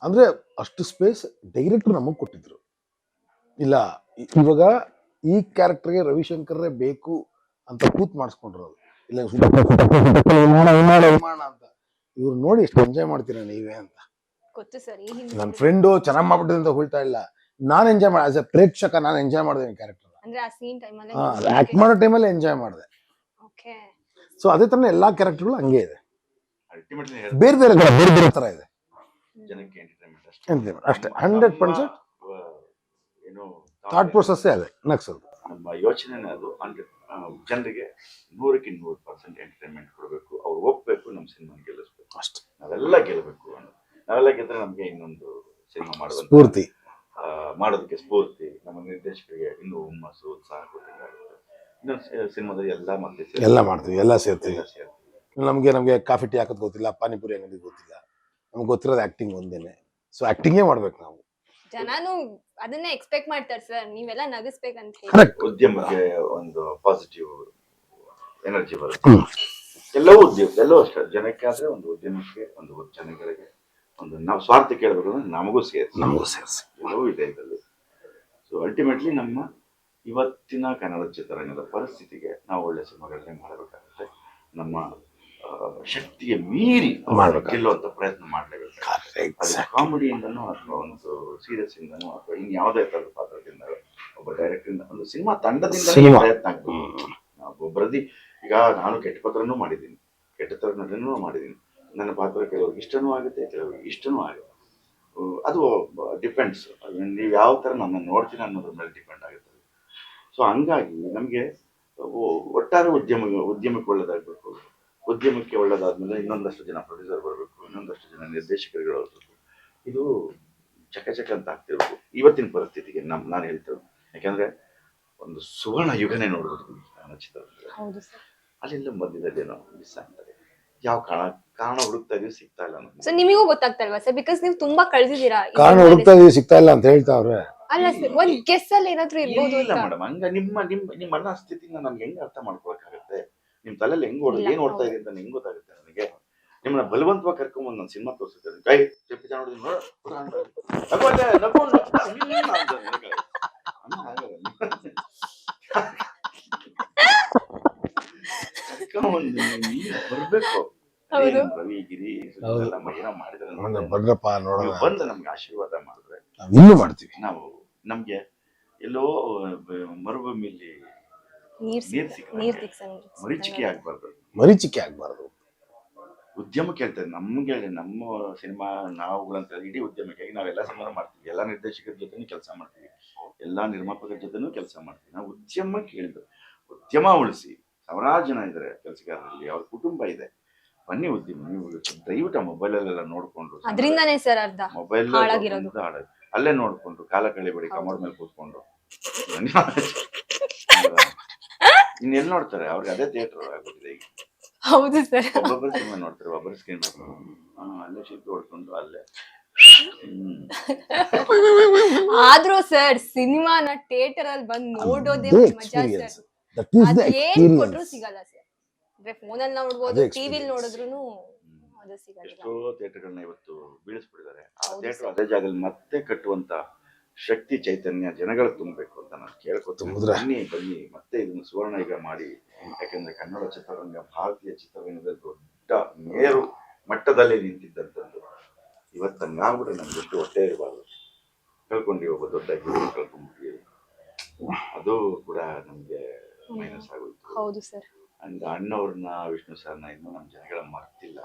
E: ಅಂದ್ರೆ ಅಷ್ಟು ಸ್ಪೇಸ್ ಡೈರೆಕ್ಟರ್ ನಮಗ್ ಕೊಟ್ಟಿದ್ರು. ಇಲ್ಲ ಇವಾಗ ಈ ಕ್ಯಾರೆಕ್ಟರ್ಗೆ ರವಿಶಂಕರ್ರೇ ಬೇಕು ಅಂತ ಕೂತ್ ಮಾಡಿಸ್ಕೊಂಡ್ರು. ಇಲ್ಲ ಅಂತ ಇವ್ರು ನೋಡಿ ಎಷ್ಟು ಎಂಜಾಯ್ ಮಾಡ್ತೀರಾ ನೀವೇ ಅಂತ. ನನ್ನ ಫ್ರೆಂಡು ಚೆನ್ನಾಗ್ ಮಾಡ್ಬಿಟ್ಟಿದೆ ಅಂತ ಹೇಳ್ತಾ ಇಲ್ಲ, ನಾನ್ ಎಂಜಾಯ್ ಮಾಡಿ ಆಸ್ ಎ ಪ್ರೇಕ್ಷಕ ನಾನು ಎಂಜಾಯ್ ಮಾಡಿದೆ ಕ್ಯಾರೆಕ್ಟರ್. ಆಕ್ಟ್ ಮಾಡೋ ಟೈಮಲ್ಲಿ ಎಂಜಾಯ್ ಮಾಡಿದೆ. ಸೊ ಅದೇ ತರ ಎಲ್ಲಾ ಕ್ಯಾರೆಕ್ಟರ್ಗಳು ಹಂಗೆ ಇದೆ. ಬೇರೆ ಬೇರೆ ತರ ಇದೆ. ಅಷ್ಟೇ 100% ಥಾಟ್ ಪ್ರೊಸೆಸ್ ಅದೇ ನಗ್ಸೋದು.
C: ನಮ್ಮ ಯೋಚನೆ ಅದು. ಜನರಿಗೆ 100% ಎಂಟರ್ಟೈನ್ಮೆಂಟ್ ಕೊಡಬೇಕು, ಅವ್ರು ಒಪ್ಬೇಕು, ನಮ್ಮ ಸಿನಿಮಾ ಗೆಲ್ಲಿಸ್ಬೇಕು ಅಷ್ಟೇ. ನಾವೆಲ್ಲ ಗೆಲ್ಲಬೇಕು. ನಾವೆಲ್ಲ ಗೆದ್ರೆ ನಮ್ಗೆ ಇನ್ನೊಂದು ಸಿನಿಮಾ ಮಾಡುವ
E: ಸ್ಫೂರ್ತಿ,
C: ಮಾಡೋದಕ್ಕೆ ಸ್ಫೂರ್ತಿ, ನಮ್ಮ ನಿರ್ದೇಶಕರಿಗೆ ಇನ್ನೂ ಹುಮ್ಮಸ್ಸು, ಉತ್ಸಾಹ ಕೊಟ್ಟಿದ್ದಾರೆ. ಇನ್ನೊಂದು ಸಿನಿಮಾದಲ್ಲಿ ಎಲ್ಲ
E: ಮಾಡ್ತೀವಿ, ಎಲ್ಲ ಸೇರ್ತೀವಿ. ನಮ್ಗೆ ಕಾಫಿ ಟೀ ಹಾಕೋದ್ ಗೊತ್ತಿಲ್ಲ, ಪಾನಿಪುರಿ ಅಂಗಡಿ ಗೊತ್ತಿಲ್ಲ, ನಮ್ಗೆ ಗೊತ್ತಿರೋದು ಆಕ್ಟಿಂಗ್ ಒಂದೇನೆ. ಸೊ ಆಕ್ಟಿಂಗೇ ಮಾಡ್ಬೇಕು ನಾವು.
B: ಜನನು ಅದನ್ನೇ ಎಕ್ಸ್ಪೆಕ್ಟ್ ಮಾಡ್ತಾರೆ ಸರ್, ನೀವೆಲ್ಲ ನಗಿಸ್ಬೇಕಂತ ಹೇಳಿ.
C: ಉದ್ಯಮಕ್ಕೆ ಒಂದು ಪಾಸಿಟಿವ್ ಎನರ್ಜಿ ಬರುತ್ತೆ. ಎಲ್ಲವೂ ಅಷ್ಟೇ. ಜನಕ್ಕೆ ಆದ್ರೆ ಒಂದು ಉದ್ಯಮಕ್ಕೆ, ಒಂದು ಜನಗಳಿಗೆ ಒಂದು ನಾವು ಸ್ವಾರ್ಥ ಕೇಳಬೇಕು ಅಂದ್ರೆ ನಮಗೂ
E: ನಮಗೂ ಸೇರಿಸಿ
C: ಎಲ್ಲವೂ ಇದೆ ಇದರಲ್ಲಿ. ಸೊ ಅಲ್ಟಿಮೇಟ್ಲಿ ನಮ್ಮ ಇವತ್ತಿನ ಕನ್ನಡ ಚಿತ್ರರಂಗದ ಪರಿಸ್ಥಿತಿಗೆ ನಾವು ಒಳ್ಳೆ ಸಿನಿಮಾಗಳನ್ನೇ ಮಾಡಬೇಕಾಗುತ್ತೆ. ನಮ್ಮ ಶಕ್ತಿಗೆ ಮೀರಿ ಗೆಲ್ಲುವಂತ ಪ್ರಯತ್ನ ಮಾಡಲೇಬೇಕು. ಅದು ಕಾಮಿಡಿಯಿಂದನೋ ಅಥವಾ ಒಂದು ಸೀರಿಯಸ್ ಇಂದನೋ ಅಥವಾ ಇನ್ ಯಾವುದೇ ತರದ ಪಾತ್ರದಿಂದ ಒಬ್ಬ ಡೈರೆಕ್ಟರ್ ಇಂದ ಒಂದು ಸಿನಿಮಾ ತಂಡದಿಂದ ಪ್ರಯತ್ನ ಆಗ್ಬೇಕು. ಒಬ್ಬರದಿ ಈಗ ನಾನು ಕೆಟ್ಟ ಪಾತ್ರನೂ ಮಾಡಿದ್ದೀನಿ, ಕೆಟ್ಟ ನಟನೂ ಮಾಡಿದ್ದೀನಿ. ನನ್ನ ಪಾತ್ರ ಕೆಲವ್ರಿಗೆ ಇಷ್ಟನೂ ಆಗುತ್ತೆ, ಕೆಲವ್ರಿಗೆ ಇಷ್ಟನೂ ಆಗುತ್ತೆ. ಅದು ಡಿಪೆಂಡ್ಸ್, ನೀವು ಯಾವ ಥರ ನನ್ನ ನೋಡ್ತೀನಿ ಅನ್ನೋದ್ರ ಮೇಲೆ ಡಿಪೆಂಡ್ ಆಗುತ್ತೆ. ಸೊ ಹಂಗಾಗಿ ನಮಗೆ ಒಟ್ಟಾರೆ ಉದ್ಯಮಕ್ಕೆ ಒಳ್ಳೇದಾಗಬೇಕು. ಉದ್ಯಮಕ್ಕೆ ಒಳ್ಳೇದಾದ್ಮೇಲೆ ಇನ್ನೊಂದಷ್ಟು ಜನ ಪ್ರೊಡ್ಯೂಸರ್ ಬರಬೇಕು, ಇನ್ನೊಂದಷ್ಟು ಜನ ನಿರ್ದೇಶಕರುಗಳು ಬರಬೇಕು. ಇದು ಚಕ ಅಂತ ಆಗ್ತಿರ್ಬೇಕು ಇವತ್ತಿನ ಪರಿಸ್ಥಿತಿಗೆ. ನಾನು ಹೇಳ್ತೇವೆ, ಯಾಕಂದ್ರೆ ಒಂದು ಸುವರ್ಣ ಯುಗನೇ ನೋಡ್ಬೋದು ನನ್ನ ಚಿತ್ರದಲ್ಲಿ. ಅಲ್ಲೆಲ್ಲ ಮಧ್ಯದಲ್ಲಿ ಏನೋ ಮಿಸ್ ಆಗ್ತದೆ. ಯಾವ ಕಾರಣ ಹುಡುಕ್ತಾ ಇದೀವಿ, ಸಿಗ್ತಾ ಇಲ್ಲ ನಮ್ಗೆ.
B: ಸೊ ನಿಮಗೂ ಗೊತ್ತಾಗ್ತಲ್ವಾ ಸರ್, ಬಿಕಾಸ್ ನೀವು ತುಂಬಾ ಕಳ್ದಿದ್ದೀರಾ.
E: ಕಾರಣ ಹುಡುಕ್ತಾ ಇದೀವಿ, ಸಿಗ್ತಾ ಇಲ್ಲ ಅಂತ ಹೇಳ್ತಾವ್ರೆ.
B: ಅಲ್ಲ ಸರ್, ಒಂದ್ ಗೆಸ್ ಅಲ್ಲಿ ಏನಾದ್ರೂ ಇರ್ಬೋದು
C: ಇಲ್ಲ ಮೇಡಮ್, ಹಂಗ ನಿಮ್ಮ ಅನ್ನ ಸ್ಥಿತಿನ ನಮ್ಗೆ ಹೆಂಗ್ ಅರ್ಥ ಮಾಡ್ಕೊಳಕ್ಕಾಗತ್ತೆ? ನಿಮ್ ತಲೆಯಲ್ಲಿ ಏನ್ ಓಡ್ತಾ ಇದೆ ಅಂತ ಹೆಂಗ್ ಗೊತ್ತಾಗುತ್ತೆ ನನಗೆ? ನಿಮ್ಮನ್ನ ಬಲವಂತವಾಗಿ ಕರ್ಕೊಂಬಂದ್ ನಾನು ಸಿನಿಮಾ ತೋರಿಸುತ್ತೇನೆ. ಕೈ ಚೆಪ್ಪಿ ಬರ್ಬೇಕು. ರವಿ ಗಿರಿ ಏನೋ ಮಾಡಿದ್ರೆ
E: ಬಡ್ರಪ್ಪ ನೋಡೋಣ,
C: ಬಂದು ನಮ್ಗೆ ಆಶೀರ್ವಾದ ಮಾಡಿದ್ರೆ
E: ಇನ್ನೂ ಮಾಡ್ತೀವಿ.
C: ನಾವು ನಮ್ಗೆ ಎಲ್ಲೋ ಮರುಭೂಮಿಯಲ್ಲಿ ಮರೀಚಿಕೆ ಆಗ್ಬಾರ್ದು. ಉದ್ಯಮಕ್ಕೆ ಹೇಳ್ತೇವೆ, ನಮ್ಗೆ ನಮ್ಮ ಸಿನಿಮಾ ನಾವುಗಳಂತ ಇಡೀ ಉದ್ಯಮಕ್ಕೆ ನಾವೆಲ್ಲ ಸಿನಿಮಾ ಮಾಡ್ತೀವಿ, ಎಲ್ಲಾ ನಿರ್ದೇಶಕರ ಜೊತೆನೂ ಕೆಲಸ ಮಾಡ್ತೀವಿ, ಎಲ್ಲಾ ನಿರ್ಮಾಪಕರ ಜೊತೆನೂ ಕೆಲಸ ಮಾಡ್ತೀವಿ. ನಾವು ಉದ್ಯಮಕ್ಕೆ ಹೇಳಿದ್ರು, ಉದ್ಯಮ ಉಳಿಸಿ. ಸಾವಿರಾರು ಜನ ಇದ್ದಾರೆ ಕೆಲಸಗಾರರಲ್ಲಿ, ಅವ್ರ ಕುಟುಂಬ ಇದೆ. ಬನ್ನಿ ಉದ್ಯಮ, ನೀವು ದಯವಿಟ್ಟು ಮೊಬೈಲಲ್ಲೆಲ್ಲ ನೋಡ್ಕೊಂಡು,
B: ಅದರಿಂದಾನೇ ಸರ್ ಅರ್ಧ
C: ಮೊಬೈಲ್ ಅಲ್ಲೇ ನೋಡ್ಕೊಂಡು ಕಾಲ ಕಳಿಬೇಡಿ, ಕಮೋಡ್ ಮೇಲೆ ಕೂತ್ಕೊಂಡು. ಇನ್ನೆಲ್ಲಿ ನೋಡ್ತಾರೆ? ಅವ್ರಿಗೆ ಅದೇ ಥಿಯೇಟರ್ ಆಗ್ಬಿಟ್ಟಿದೆ ಈಗ.
B: ಹೌದು ಸರ್,
C: ಒಬ್ಬೊಬ್ಬರು ಸಿನಿಮಾ ನೋಡ್ತಾರೆ, ಒಬ್ಬರು ಸ್ಕ್ರೀನ್ ಅಲ್ಲೇ ಶಿಲ್ಪಿ ಹೊಡ್ಕೊಂಡು ಅಲ್ಲೇ.
B: ಆದ್ರೂ ಸರ್ ಸಿನಿಮಾನ ಥಿಯೇಟರ್ ಅಲ್ಲಿ ಬಂದ್ ನೋಡೋದೇ ಮಜಾ ಸರ್. ಏನ್ ಕೊಟ್ರು ಸಿಗಲ್ಲ ಸರ್. ಅಂದ್ರೆ ಫೋನ್ ಅಲ್ಲಿ ನೋಡ್ಬೋದು, ಟಿವಿಲಿ ನೋಡಿದ್ರು ಅದು ಸಿಗಲ್ಲ.
C: ಎಷ್ಟೋ ಥಿಯೇಟರ್ಗಳನ್ನ ಇವತ್ತು ಬೀಳಿಸ್ಬಿಟ್ಟಿದ್ದಾರೆ. ಆ ಥಿಯೇಟರ್ ಅದೇ ಜಾಗದಲ್ಲಿ ಮತ್ತೆ ಕಟ್ಟುವಂತ ಶಕ್ತಿ ಚೈತನ್ಯ ಜನಗಳು ತುಂಬಬೇಕು ಅಂತ ನಾನು ಕೇಳ್ಕೊತೀನಿ. ಬನ್ನಿ ಮತ್ತೆ ಇದನ್ನು ಸುವರ್ಣ ಯುಗ ಮಾಡಿ. ಯಾಕಂದ್ರೆ ಕನ್ನಡ ಚಿತ್ರರಂಗ ಭಾರತೀಯ ಚಿತ್ರರಂಗದ ದೊಡ್ಡ ಮೇರು ಮಟ್ಟದಲ್ಲಿ ನಿಂತಿದ್ದಂಥದ್ದು ಇವತ್ತಂಗಾಗ್ಬಿಟ್ರೆ ನಮ್ಗೆ ಎಷ್ಟು ಹೊಟ್ಟೆ ಇರಬಾರ್ದು. ಕಳ್ಕೊಂಡ್ವಿ, ಒಬ್ಬ ದೊಡ್ಡ ಹೀರೋ ಕಳ್ಕೊಂಡ್ಬಿಟ್ವಿ. ಅದು ಕೂಡ ನಮ್ಗೆ ಮೈನಸ್ ಆಗೋಯ್ತು.
B: ಹೌದು ಸರ್.
C: ಅಂಡ್ ಅಣ್ಣವ್ರನ್ನ, ವಿಷ್ಣು ಸರ್ನ ಇನ್ನೂ ನಮ್ಮ ಜನಗಳ ಮರ್ತಿಲ್ಲ.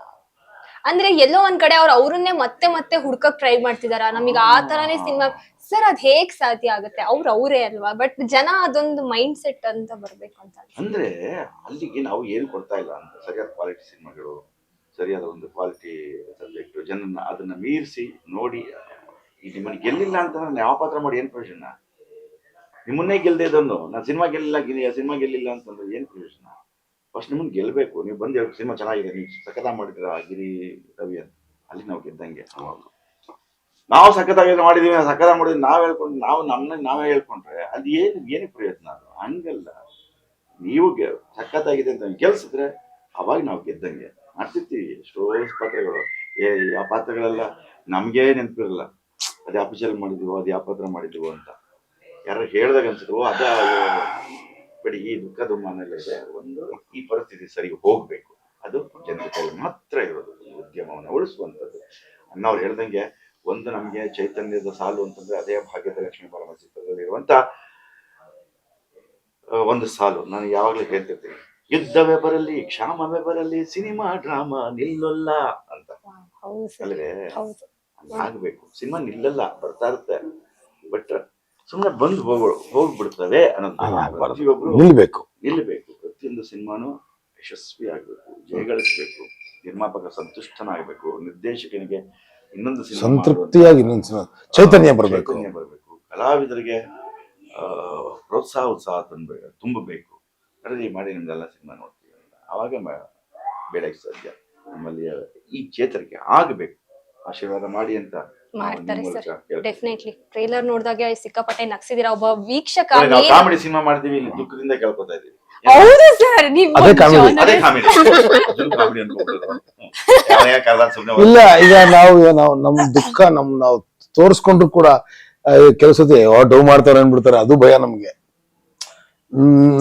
B: ಅಂದ್ರೆ ಎಲ್ಲೋ ಒಂದ್ ಕಡೆ ಅವ್ರನ್ನೇ ಮತ್ತೆ ಹುಡ್ಕಕ್ ಟ್ರೈ ಮಾಡ್ತಿದಾರ. ನಮಗ್ ಆ ತರಾನೇ ಸಿನಿಮಾ ಸರ್, ಅದ್ ಹೇಗ್ ಸಾಧ್ಯ ಆಗುತ್ತೆ? ಅವರೇ ಅಲ್ವಾ, ಬಟ್ ಜನ ಅದೊಂದು ಮೈಂಡ್ ಸೆಟ್ ಅಂತ ಬರ್ಬೇಕು ಅಂತ.
C: ಅಂದ್ರೆ ಅಲ್ಲಿಗೆ ನಾವು ಏನು ಕೊಡ್ತಾ ಇಲ್ಲ ಅಂತ. ಸರಿಯಾದ ಕ್ವಾಲಿಟಿ ಸಿನಿಮಾಗಳು, ಸರಿಯಾದ ಒಂದು ಕ್ವಾಲಿಟಿ ಸಬ್ಜೆಕ್ಟ್, ಜನನ್ನ ಅದನ್ನ ಮೀರಿಸಿ ನೋಡಿ. ಈ ನಿಮ್ಮನ್ನ ಗೆಲ್ಲಿಲ್ಲ ಅಂತಂದ್ರೆ ಯಾವ ಪಾತ್ರ ಮಾಡಿ ಏನ್ ಪ್ರಯೋಜನ? ನಿಮ್ಮನ್ನೇ ಗೆಲ್ಲದೆ ಇದನ್ನು ನಾನು ಸಿನಿಮಾ ಗೆಲ್ಲಿಲ್ಲ ಅಂತಂದ್ರೆ ಏನ್ ಪ್ರಯೋಜನ? ಫಸ್ಟ್ ನಿಮ್ಮನ್ನ ಗೆಲ್ಬೇಕು. ನೀವು ಬಂದು ಸಿನಿಮಾ ಚೆನ್ನಾಗಿದೆ, ನೀವು ಸಖತ ಮಾಡಿದ್ರ ಗಿರಿ ರವಿ ಅಂತ, ಅಲ್ಲಿ ನಾವು ಗೆದ್ದಂಗೆ. ನಾವು ಸಖತ್ತಾಗಿ ಮಾಡಿದೀವಿ, ನಾವ್ ಹೇಳ್ಕೊಂಡು ನಾವೇ ಹೇಳ್ಕೊಂಡ್ರೆ ಅದು ಏನಕ್ಕೆ ಪ್ರಯತ್ನ? ಅದು ಹಂಗಲ್ಲ. ನೀವು ಸಖತ್ತಾಗಿದೆ ಅಂತ ಗೆಲ್ಸಿದ್ರೆ ಅವಾಗ ನಾವು ಗೆದ್ದಂಗೆ. ಮಾಡ್ತಿರ್ತೀವಿ ಎಷ್ಟೋ ಪಾತ್ರಗಳು, ಆ ಪಾತ್ರಗಳೆಲ್ಲ ನಮ್ಗೆ ನೆನಪಿರಲ್ಲ. ಅದು ಯಾವ ಪಿಕ್ಚರ್ ಮಾಡಿದೀವೋ, ಅದು ಯಾವ ಪಾತ್ರ ಮಾಡಿದೀವೋ ಅಂತ ಯಾರು ಹೇಳ್ದಾಗ ಅನ್ಸುತ್ತೋ ಅದ ಬಡಿ. ಈ ದುಃಖ ದುಮ್ಮಾನೆಲ್ಲ ಇದೆ. ಒಂದು ಈ ಪರಿಸ್ಥಿತಿ ಸರಿ ಹೋಗ್ಬೇಕು, ಅದು ಜನರ ಕೈಲಿ ಮಾತ್ರ ಇರೋದು ಉದ್ಯಮವನ್ನು ಉಳಿಸುವಂಥದ್ದು. ಅನ್ನೋರು ಹೇಳ್ದಂಗೆ ಒಂದು ನಮ್ಗೆ ಚೈತನ್ಯದ ಸಾಲು ಅಂತಂದ್ರೆ ಅದೇ ಭಾಗ್ಯದ ಲಕ್ಷ್ಮೀ ಬಾರಮ್ಮ ಚಿತ್ರದಲ್ಲಿ ಇರುವಂತ ಒಂದು ಸಾಲು ನಾನು ಯಾವಾಗ್ಲೂ ಹೇಳ್ತಿರ್ತೀನಿ. ಯುದ್ಧವೇ ಬರಲಿ, ಕ್ಷಾಮವೇ ಬರಲಿ, ಸಿನಿಮಾ ಡ್ರಾಮಾ ನಿಲ್ಲಲ್ಲ ಅಂತ. ಅಲ್ವೇ? ಆಗ್ಬೇಕು. ಸಿನಿಮಾ ನಿಲ್ಲಲ್ಲ, ಬರ್ತಾ ಇರುತ್ತೆ, ಬಟ್ ಸುಮ್ಮನೆ ಬಂದು ಹೋಗ್ಬಿಡ್ತವೆ ಅನ್ನೋದು ಪ್ರತಿಯೊಬ್ರು ನಿಲ್ಬೇಕು. ಪ್ರತಿಯೊಂದು ಸಿನಿಮಾನು ಯಶಸ್ವಿ ಆಗ್ಬೇಕು, ಜಯಗಳಿಸ್ಬೇಕು, ನಿರ್ಮಾಪಕ ಸಂತುಷ್ಟನಾಗಬೇಕು, ನಿರ್ದೇಶಕನಿಗೆ ಇನ್ನೊಂದು
E: ಸಂತೃಪ್ತಿಯಾಗಿ ಚೈತನ್ಯ ಬರಬೇಕು,
C: ಕಲಾವಿದರಿಗೆ ಉತ್ಸಾಹ ತುಂಬಬೇಕು. ಖರೀದಿ ಮಾಡಿ ನಿಮ್ದೆಲ್ಲ ಸಿನಿಮಾ ನೋಡ್ತೀವಿ ಅಂತ ಆವಾಗ ಬೆಳಗ್ಗೆ ಸಾಧ್ಯ. ನಮ್ಮಲ್ಲಿ ಈ ಚೇತರಿಕೆ ಆಗಬೇಕು. ಆಶೀರ್ವಾದ ಮಾಡಿ ಅಂತ
B: ಮಾಡ್ತಾರೆ ಸರ್. ಡೆಫಿನೆಟ್ಲಿ ಟ್ರೇಲರ್ ನೋಡಿದಾಗ ಸಿಕ್ಕಾಪಟ್ಟೆ ನಗ್ಸಿದೀರಾ. ಒಬ್ಬ ವೀಕ್ಷಕ
C: ಕಾಮಿಡಿ ಸಿನಿಮಾ ಮಾಡ್ತೀವಿ, ಇಲ್ಲಿ ದುಃಖದಿಂದ ಕೇಳ್ಕೊತಾ ಇದೀವಿ.
B: ಹೌದು ಸರ್, ನೀವು
C: ಅದೇ ಕಾಮಿಡಿ ಅನ್ಕೋಬಹುದು. ಸುಮ್ಮನೆ
E: ಇಲ್ಲ ಈಗ ನಾವು ನಮ್ ದುಃಖ ನಾವು ತೋರಿಸ್ಕೊಂಡ್ರು ಕೂಡ ಕೆಲಸದ ಡೌ ಮಾಡ್ತಾರೆ ಅನ್ಬಿಡ್ತಾರೆ, ಅದು ಭಯ ನಮ್ಗೆ.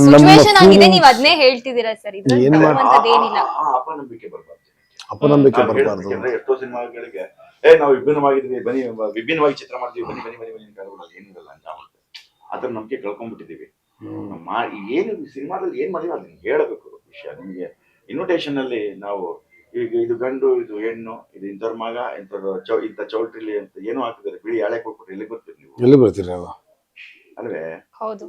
B: ಸಿಚುವೇಶನ್ ಆಗಿದೆ, ನೀವ್ ಅದನ್ನೇ ಹೇಳ್ತಿದ್ದೀರಾ ಸರ್.
E: ಏನ್
B: ಏನಿಲ್ಲ,
C: ಅಪನಂಬಿಕೆ ಬರ್ಬಾರ್ದು.
E: ಅಪನಂಬಿಕೆ ಬರಬಾರ್ದು.
C: ಎಷ್ಟೋ ಸಿನಿಮಾಗಳಿಗೆ ನಾವು ವಿಭಿನ್ನವಾಗಿದ್ವಿ, ಬನ್ನಿ ವಿಭಿನ್ನವಾಗಿ ಚಿತ್ರ ಮಾಡ್ತೀವಿ, ಬನ್ನಿ ಬನ್ನಿ ಬನ್ನಿ ಬನ್ನಿ ಏನಿಲ್ಲ ಅಂತ ಅದ್ರ ನಂಬಿಕೆ ಕಳ್ಕೊಂಡ್ಬಿಟ್ಟಿದೀವಿ. ಏನು ಸಿನಿಮಾದಲ್ಲಿ ಏನ್ ಮಾಡಿಲ್ಲ ಅದನ್ನ ಹೇಳಬೇಕು ವಿಷಯ. ನಿಮ್ಗೆ ಇನ್ವಿಟೇಷನ್ ಅಲ್ಲಿ ನಾವು ಈಗ ಇದು ಗಂಡು ಇದು ಹೆಣ್ಣು ಇದು ಇಂಥವ್ರ ಮಗ ಇಂಥ ಚೌಟ್ರಿಲಿ ಅಂತ ಏನೋ ಹಾಕಿದ್ದಾರೆ, ಬಿಳಿ ಹಳೆ ಕೊಟ್ಬಿಟ್ಟು ಎಲ್ಲಿ ಬರ್ತೀರಿ ನೀವು? ಎಲ್ಲಿ ಬರ್ತೀರಿ ನೀವು? ಅಲ್ವೇ?
B: ಹೌದು,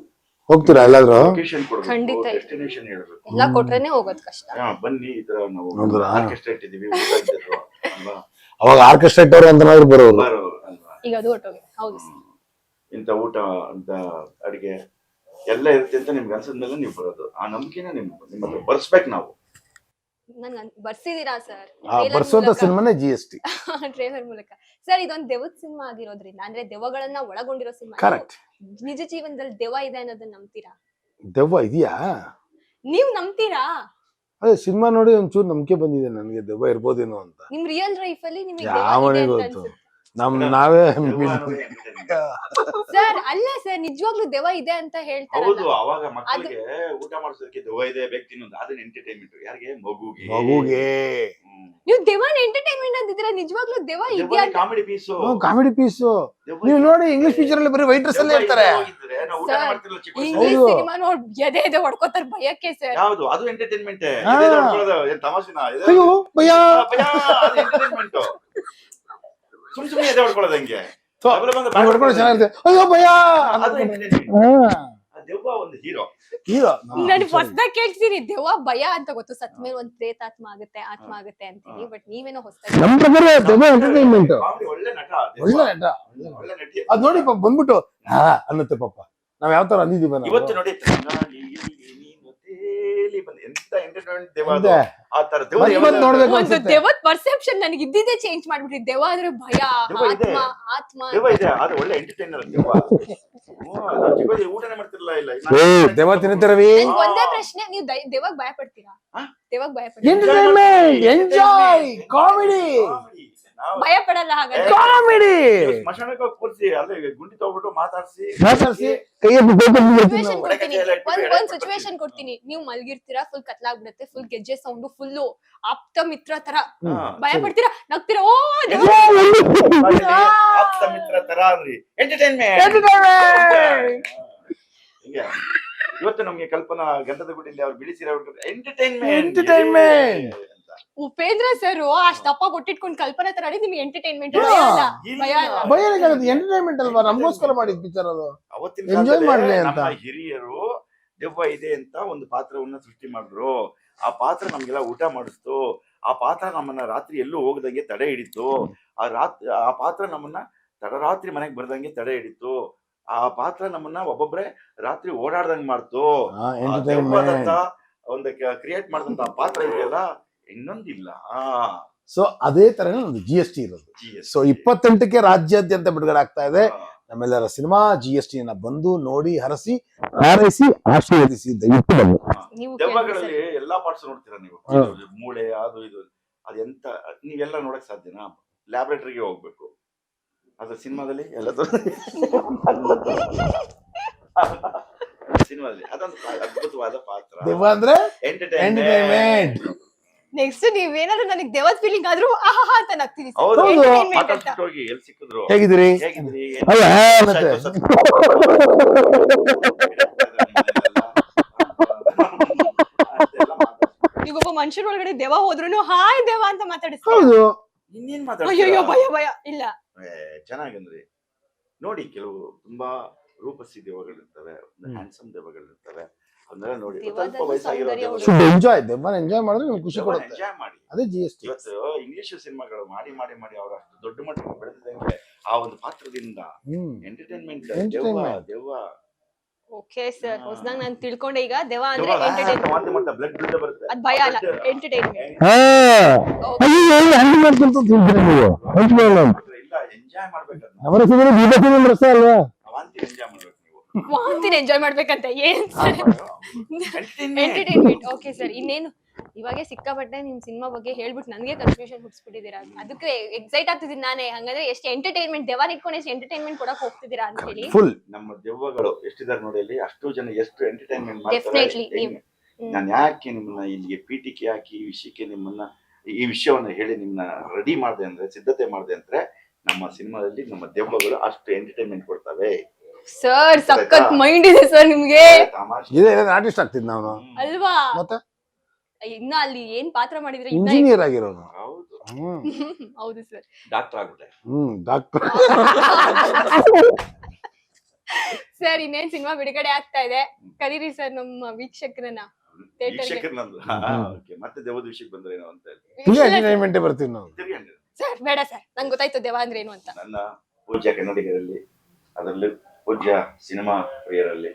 E: ಹೋಗ್ತೀರಾ ಎಲ್ಲಾದ್ರೂ?
C: ಲೊಕೇಶನ್ ಕೊಡ್ಬೇಕು, ಡೆಸ್ಟಿನೇಷನ್ ಹೇಳ್ಬೇಕು,
B: ಎಲ್ಲ ಕೊಟ್ರೇನೆ ಹೋಗೋದು ಕಷ್ಟ.
C: ಬನ್ನಿ ಈ ತರ ನಾವು ಆರ್ಕೆಸ್ಟ್ರಾ ಇಟ್ಟಿದೀವಿ ಅಲ್ವಾ,
E: ಅವಾಗ ಆರ್ಕೆಸ್ಟ್ರೇಟ್ ಅವರು ಅಂತನಾದ್ರು ಬರೋರು
C: ಅಲ್ವಾ,
B: ಈಗ ಅದು ಹೊಟ್ಟೋಗಿ. ಹೌದು,
C: ಇಂಥ ಊಟ ಅಂತ ಅಡಿಗೆ ಎಲ್ಲ ಇರುತ್ತೆ ಅಂತ ನಿಮ್ಗೆ ಅನ್ಸದ್ಮೇಲೆ ನೀವು ಬರೋದು. ಆ ನಂಬಿಕೆನ ನಿಮ್ಮ ಹತ್ರ ಬರ್ಸ್ಬೇಕು ನಾವು.
B: ನನ್ ಬರ್ಸಿದೀರಾ ಸರ್?
E: ಬರ್ಸುವಂತ ಸಿನಿಮಾನೇ GST
B: ಟ್ರೇಲರ್ ಮೂಲಕ. ಸರ್, ಇದೊಂದು ದೆವ್ವದ ಸಿನಿಮಾ ಆಗಿರೋದ್ರಿಂದ, ಅಂದ್ರೆ ದೆವ್ವಗಳನ್ನ ಒಳಗೊಂಡಿರೋ ಸಿನಿಮಾ.
E: ಕರೆಕ್ಟ್.
B: ನಿಜ ಜೀವನದಲ್ಲಿ ದೆವ್ವ ಇದೆ ಅನ್ನೋದನ್ನ ನಂಬ್ತೀರಾ?
E: ದೆವ್ವ ಇದೆಯಾ?
B: ನೀವ್ ನಂಬ್ತೀರಾ?
E: ಅದೇ ಸಿನಿಮಾ ನೋಡಿ ಒಂಚೂರು ನಂಬಿಕೆ ಬಂದಿದೆ ನನಗೆ, ದೆವ್ವ ಇರ್ಬೋದೇನೋ ಅಂತ.
B: ನಿಮ್ ರಿಯಲ್ ಲೈಫ್ ಅಲ್ಲಿ ನಿಮಗೆ
E: ಯಾವನಿಗೆ ಗೊತ್ತು, ನಾವೇ
B: ಸರ್. ಅಲ್ಲ ಸರ್, ನಿಜವಾಗ್ಲೂ ದೆವ್ವ ಇದೆ ಅಂತ ಹೇಳ್ತಾರೆ.
C: ಹೌದು, ಅವಾಗ ಮಕ್ಕಳಿಗೆ ಊಟ ಮಾಡಿಸೋದಕ್ಕೆ ದೆವ್ವ ಇದೆ ಬೇಕು ತಿನ್ನೋದು, ಅದನ್ನ ಎಂಟರ್ಟೈನ್ಮೆಂಟ್. ಯಾರಿಗೆ? ಮಗುಗೆ.
B: ನೀವು ದೆವ್ವನ ಎಂಟರ್ಟೈನ್ಮೆಂಟ್ ಅಂತಿದ್ರೆ ನಿಜವಾಗ್ಲೂ ದೆವ್ವ ಇದೆಯಾ?
C: Comedy piece,
E: comedy piece. ನೀವು ನೋಡಿ ಇಂಗ್ಲಿಷ್ ಪಿಕ್ಚರ್ ಅಲ್ಲಿ ಬರೀ ವೈಟ್ ಡ್ರೆಸ್ ಅಲ್ಲೇ ಇರ್ತಾರೆ.
B: ಇಂಗ್ಲಿಷ್ ಸಿನಿಮಾ ನೋಡಿ ಎದೆ ಎದೆ ಹೊಡ್ಕೋತಾರೆ ಭಯಕ್ಕೆ ಸರ್.
C: ಯಾವುದು? ಅದು ಎಂಟರ್ಟೈನ್ಮೆಂಟ್. ತಮಾಷೆನಾ?
E: ಅಯ್ಯೋ ಭಯ,
C: ಎಂಟರ್ಟೈನ್ಮೆಂಟ್. ಸುಮ್ನೆ ಎದೆ ಹೊಡ್ಕೊಳ್ಳೋದು ಹೆಂಗೆ?
E: ಹೊಡ್ಕೊಂಡು ಚೆನ್ನಾಗಿರುತ್ತೆ. ಅಯ್ಯೋ ಭಯ,
C: ಅದು ಎಂಟರ್ಟೈನ್ಮೆಂಟ್. ದೆವ್ವ ಒಂದು ಹೀರೋ.
B: ನಾನು ಹೊಸದಾಗಿ ಕೇಳ್ತೀನಿ, ದೆವ್ವ ಭಯ ಅಂತ ಗೊತ್ತು, ಸತ್ ಮೇಲೆ ಒಂದ್ ಪ್ರೇತಾತ್ಮ ಆಗುತ್ತೆ, ಆತ್ಮ ಆಗುತ್ತೆ ಅಂತೀನಿ. ಬಟ್ ನೀವೇನೋ ಹೊಸದಾಗಿ.
E: ನಮ್ ಪ್ರಕಾರ ದೆವ್ವ ಎಂಟರ್ಟೈನ್ಮೆಂಟ್.
C: ಒಳ್ಳೆ ನಟ,
E: ಒಳ್ಳೆ ನಟಿ. ಅದ್ ನೋಡಿ ಬಂದ್ಬಿಟ್ಟು ಅನ್ನತ್ತೆ ಪಾಪ. ನಾವ್ ಯಾವ ತರ ಅಂದಿದೀವಿ
C: ಇವತ್ತು ನೋಡಿ ಎಂತ ಎಂಟರ್ಟೈನ್ಮೆಂಟ್ ದೆವ್ವ ಅದು. ಆ ತರ
B: ಒಂದು ದೆವ್ವದ ಪರ್ಸೆಪ್ಷನ್ ನನಗೆ ಇದ್ದಿದ್ದೇ ಚೇಂಜ್ ಮಾಡ್ಬಿಟ್ರಿ. ದೆವ್ವ ಅಂದ್ರೆ ಭಯ, ಆತ್ಮ ಆತ್ಮ
C: ದೆವ್ವ ಇದೆ, ಆದ್ರೆ ಒಳ್ಳೆ ಎಂಟರ್ಟೈನರ್ ದೆವ್ವ. ಊಟನೇ ಮಾಡ್ತಿರ್ಲಿಲ್ಲ. ಇಲ್ಲ
E: ದೆವ್ವ ತಿನ್ನುತ್ತರವಿ.
B: ಒಂದೇ ಪ್ರಶ್ನೆ, ನೀವು ದೆವ್ವಗ್ ಭಯ ಪಡ್ತೀರಾ? ದೆವ್ವಗ್ ಭಯ
E: ಎಂಟರ್ಟೈನ್ಮೆಂಟ್, ಎಂಜಾಯ್, ಕಾಮಿಡಿ.
B: ಭಯ ಪಡಲ್ಲ ಹಾಗಾದ್ರೆ?
E: ಕಾಮಿಡಿ.
C: ಸ್ಮಶಾನಕ್ಕೆ ಹೋಗಿ ಕೂರಿಸಿ, ಅಲ್ಲೇ ಗುಂಡಿ ತಗೊಂಡ್ಬಿಟ್ಟು ಮಾತಾಡ್ಸಿ
B: ಒಂದ್ ಸಿಚುವೇಶನ್ ಕೊಡ್ತೀನಿ. ನೀವು ಮಲ್ಗಿರ್ತೀರಾ, ಫುಲ್ ಕತ್ಲಾಗ್ಬಿಡುತ್ತೆ, ಫುಲ್ ಗೆಜ್ಜೆ ಸೌಂಡ್, ಫುಲ್ ಆಪ್ತ ಮಿತ್ರ ತರ. ಭಯ ಪಡ್ತೀರಾ? ನಗ್ತೀರಾ? ಓ
C: ಆಪ್ತ ಮಿತ್ರ ತರ ಅಂದ್ರಿ. ಎಂಟರ್ಟೈನ್ಮೆಂಟ್. ಇವತ್ತು ನಮ್ಗೆ ಕಲ್ಪನಾ ಗಂಧದ ಗುಡಿಯಲ್ಲಿ ಅವ್ರು ಬಿಡಿಸಿರೋ ಎಂಟರ್ಟೈನ್ಮೆಂಟ್.
B: ಉಪೇಂದ್ರ ಸರ್ ಅಷ್ಟಪ್ಪ ಕೊಟ್ಟಿಟ್ಕೊಂಡು ಕಲ್ಪನಾ ತರ ನಿಮ್ಗೆ ಎಂಟರ್ಟೈನ್ಮೆಂಟ್
E: ಭಯ ಎಂಟರ್ಟೈನ್ಮೆಂಟ್ ಅಲ್ವಾ? ನಮಗೋಸ್ಕರ ಮಾಡಿದ್ ಪಿಕ್ಚರ್ ಅದು.
C: ಅವತ್ತಿನ
E: ಎಂಜಾಯ್ ಮಾಡ್ಲಿ ಅಂತ
C: ನಮ್ಮ ಹಿರಿಯರು ದೆವ್ವ ಇದೆ ಅಂತ ಒಂದು ಪಾತ್ರವನ್ನ ಸೃಷ್ಟಿ ಮಾಡಿದ್ರು. ಆ ಪಾತ್ರ ನಮ್ಗೆಲ್ಲ ಊಟ ಮಾಡಿಸ್ತು. ಆ ಪಾತ್ರ ನಮ್ಮನ್ನ ರಾತ್ರಿ ಎಲ್ಲೂ ಹೋಗದಂಗೆ ತಡೆ ಹಿಡಿತು. ಆ ಪಾತ್ರ ನಮ್ಮನ್ನ ತಡರಾತ್ರಿ ಮನೆಗೆ ಬರ್ದಂಗೆ ತಡೆ ಹಿಡಿತು. ಆ ಪಾತ್ರ ನಮ್ಮನ್ನ ಒಬ್ಬೊಬ್ರೆ ರಾತ್ರಿ ಓಡಾಡ್ದಂಗ್ ಮಾಡ್ತು. ಒಂದು ಕ್ರಿಯೇಟ್ ಮಾಡಿದಂತ ಪಾತ್ರ ಇದೆಯಲ್ಲ, ಇನ್ನೊಂದಿಲ್ಲ.
E: ಸೊ ಅದೇ ತರನೇ ಒಂದು GST ಇರೋದು. ಸೊ 28ಕ್ಕೆ ರಾಜ್ಯಾದ್ಯಂತ ಬಿಡುಗಡೆ ಆಗ್ತಾ ಇದೆ. ನಮ್ಮೆಲ್ಲರ ಸಿನಿಮಾ GST ಬಂದು ನೋಡಿ, ಹರಸಿ, ಹಾರೈಸಿ, ಆಶೀರ್ವದಿಸಿ.
C: ದೆವ್ವಗಳಲ್ಲಿ ಎಲ್ಲಾ ಪಾರ್ಟ್ಸ್ ನೋಡ್ತೀರಾ ನೀವು. ಮೂಳೆ ಅದು ಇದು ಅದೆಂತ ನೀವೆಲ್ಲ ನೋಡಕ್ ಸಾಧ್ಯನಾ? ಲ್ಯಾಬ್ರೇಟರಿಗೆ ಹೋಗ್ಬೇಕು. ಅದು ಸಿನಿಮಾದಲ್ಲಿ ಎಲ್ಲ ಸಿನಿಮಾದಲ್ಲಿ ಅದೊಂದು ಅದ್ಭುತವಾದ ಪಾತ್ರ.
E: ದೆವ್ವ ಅಂದ್ರೆ ಎಂಟರ್ಟೈನ್ಮೆಂಟ್.
B: ನೆಕ್ಸ್ಟ್ ನೀವೇನಾದ್ರೂ ನನಗೆ ದೇವದ ಫೀಲಿಂಗ್ ಆದ್ರೂ ಆಹಾ ಅಂತ ನಗ್ತೀನಿ.
C: ಹೋಗಿ ಎಲ್ಲಿ ಸಿಕ್ಕಿದ್ರು,
E: ಹೇಗಿದ್ದೀರಿ?
B: ನೀವೊಬ್ಬ ಮನುಷ್ಯರ ಒಳಗಡೆ ದೆವ್ವ ಹೋದ್ರು ಹಾಯ್ ದೆವ್ವ ಅಂತ ಮಾತಾಡಿಸ್ತೀವಿ.
E: ಹೌದು.
C: ಇನ್ನೇನ್
B: ಅಯ್ಯೋ ಭಯ ಭಯ ಇಲ್ಲ.
C: ಚೆನ್ನಾಗಂದ್ರಿ ನೋಡಿ. ಕೆಲವು ತುಂಬಾ ರೂಪಸಿ ದೆವ್ವಗಳಿರ್ತವೆ, ಹ್ಯಾಂಡ್ಸಮ್ ದೆವ್ವಗಳಿರ್ತವೆ. ಅದನ್ನೆಲ್ಲ ನೋಡಿ ಸ್ವಲ್ಪ ವಯಸ್ಸಾಗಿರೋ
E: ಎಂಜಾಯ್ ಮಾಡಿದ್ರೆ ನಿಮ್ಗೆ ಖುಷಿ ಕೊಡುತ್ತೆ.
C: ಎಂಜಾಯ್ ಮಾಡಿ.
E: ಅದೇ GST.
C: ಇವತ್ತು ಇಂಗ್ಲಿಷ್ ಸಿನಿಮಾಗಳು ಮಾಡಿ ಮಾಡಿ ಮಾಡಿ ಅವ್ರು ಅಷ್ಟು ದೊಡ್ಡ ಮಟ್ಟಕ್ಕೆ ಬೆಳೆದಿದ್ದಂಗೆ ಆ ಒಂದು ಪಾತ್ರದಿಂದ ಎಂಟರ್ಟೈನ್ಮೆಂಟ್ ದೆವ್ವ.
B: ಓಕೆ ಸರ್, ಹೊಸದಾಗಿ ನಾನು ತಿಳ್ಕೊಂಡೆ. ಈಗ ದೆವ್ವ ಅಂದ್ರೆ ಎಂಟರ್ಟೈನ್ಮೆಂಟ್,
C: ಬ್ಲಡ್ ಬರುತ್ತೆ.
B: ಅದು ಭಯ ಅಲ್ಲ, ಎಂಟರ್ಟೈನ್ಮೆಂಟ್.
C: ಇಲ್ಲ, ಎಂಜಾಯ್ ಮಾಡ್ಬೇಕು.
B: ವಾಂತಿನ ಎಂಜಾಯ್ ಮಾಡ್ಬೇಕಂತ ಏನ್ ಸರ್? ಎಂಟರ್ಟೈನ್ಮೆಂಟ್. ಓಕೆ ಸರ್, ಇನ್ನೇನು ಇವಾಗೆ ಸಿಕ್ಕಾಪಟ್ಟೆ ನಿಮ್ ಸಿನಿಮಾ ಬಗ್ಗೆ ಹೇಳ್ಬಿಟ್ಟು ನನಗೆ ಕನ್ಫ್ಯೂಷನ್ ಹುಟ್ಟಿಸ್ಬಿಟ್ಟಿದ್ದೀರಾ. ಅದಕ್ಕೆ ಎಕ್ಸೈಟ್ ಆಗ್ತಿದ್ದೀನಿ ನಾನೇ. ಹಂಗಂದ್ರೆ ಎಷ್ಟು ಎಂಟರ್ಟೈನ್ಮೆಂಟ್ ದೆವ್ವ ಇಟ್ಕೊಂಡು ಎಷ್ಟು ಎಂಟರ್ಟೈನ್ಮೆಂಟ್ ಕೊಡಕ್ ಹೋಗ್ತಿದ್ದೀರಾ ಅಂತ ಹೇಳಿ.
E: ಫುಲ್
C: ನಮ್ಮ ದೆವ್ವಗಳು ಎಷ್ಟಿದ್ದಾರೆ ನೋಡಿ ಅಲ್ಲಿ, ಅಷ್ಟು ಜನ ಎಷ್ಟು ಎಂಟರ್ಟೈನ್ಮೆಂಟ್
B: Definitely.
C: ಮಾಡ್ತಾರೆ. ನಾನು ಯಾಕೆ ನಿಮ್ಮನ್ನ ಇಲ್ಲಿಗೆ ಪೀಠಿಕೆ ಹಾಕಿ ಈ ವಿಷಯಕ್ಕೆ ನಿಮ್ಮನ್ನ ಈ ವಿಷಯವನ್ನ ಹೇಳಿ ನಿಮ್ಮನ್ನ ರೆಡಿ ಮಾಡಿದೆ ಅಂದ್ರೆ, ಸಿದ್ಧತೆ ಮಾಡಿದೆ ಅಂದ್ರೆ, ನಮ್ಮ ಸಿನಿಮಾದಲ್ಲಿ ನಮ್ಮ ದೆವ್ವಗಳು ಅಷ್ಟು ಎಂಟರ್ಟೈನ್ಮೆಂಟ್ ಕೊಡ್ತವೆ.
B: ಸರ್ ಸಖತ್ ಮೈಂಡ್ ಇದೆ ಸರ್ ನಿಮ್ಗೆ.
C: ತಮಾಷೆ
E: ಇದೆ ಆರ್ಟಿಸ್ಟ್ ಆಗ್ತಿದ್ ನಾವು
B: ಅಲ್ವಾ?
E: ಮತ್ತೆ
B: ಇನ್ನ ಅಲ್ಲಿ ಏನ್ ಪಾತ್ರ ಮಾಡಿದ್ರೆ ಇನ್ನ
E: ಇಂಜಿನಿಯರ್ ಆಗಿರೋನು.
C: ಹೌದು,
B: ಹೌದು ಸರ್.
C: ಡಾಕ್ಟರ್ ಆಗ್ಬಿಟ್ಟೆ.
E: ಡಾಕ್ಟರ್.
B: ಸರ್ ಇನ್ನೇನ್ ಸಿನಿಮಾ ಬಿಡುಗಡೆ ಆಗ್ತಾ ಇದೆ, ಕರೀರಿ ಸರ್ ನಮ್ಮ ವೀಕ್ಷಕರನ್ನ ಥಿಯೇಟರ್ಗೆ.
C: ವೀಕ್ಷಕರನ್ನಂದು ಓಕೆ, ಮತ್ತೆ ದೆವ್ವದ ವಿಷಯಕ್ಕೆ ಬಂದ್ರೇನೋ ಅಂತ ಹೇಳಿ
E: ಎಂಟರ್ಟೈನ್ಮೆಂಟ್ ಬರ್ತೀವಿ ನಾವು.
C: ತಿರ್ಗಿ
B: ಸರ್ ಬೇಡ ಸರ್, ನಂಗೆ ಗೊತ್ತಾಯ್ತು ದೆವ್ವ ಅಂದ್ರೆ ಏನು ಅಂತ.
C: ನನ್ನ ಪೂಜ್ಯ ಕನ್ನಡಿಗರಲ್ಲಿ, ಅದರಲ್ಲಿ ಪೂಜ್ಯ ಸಿನಿಮಾ ಪ್ರಿಯರಲ್ಲಿ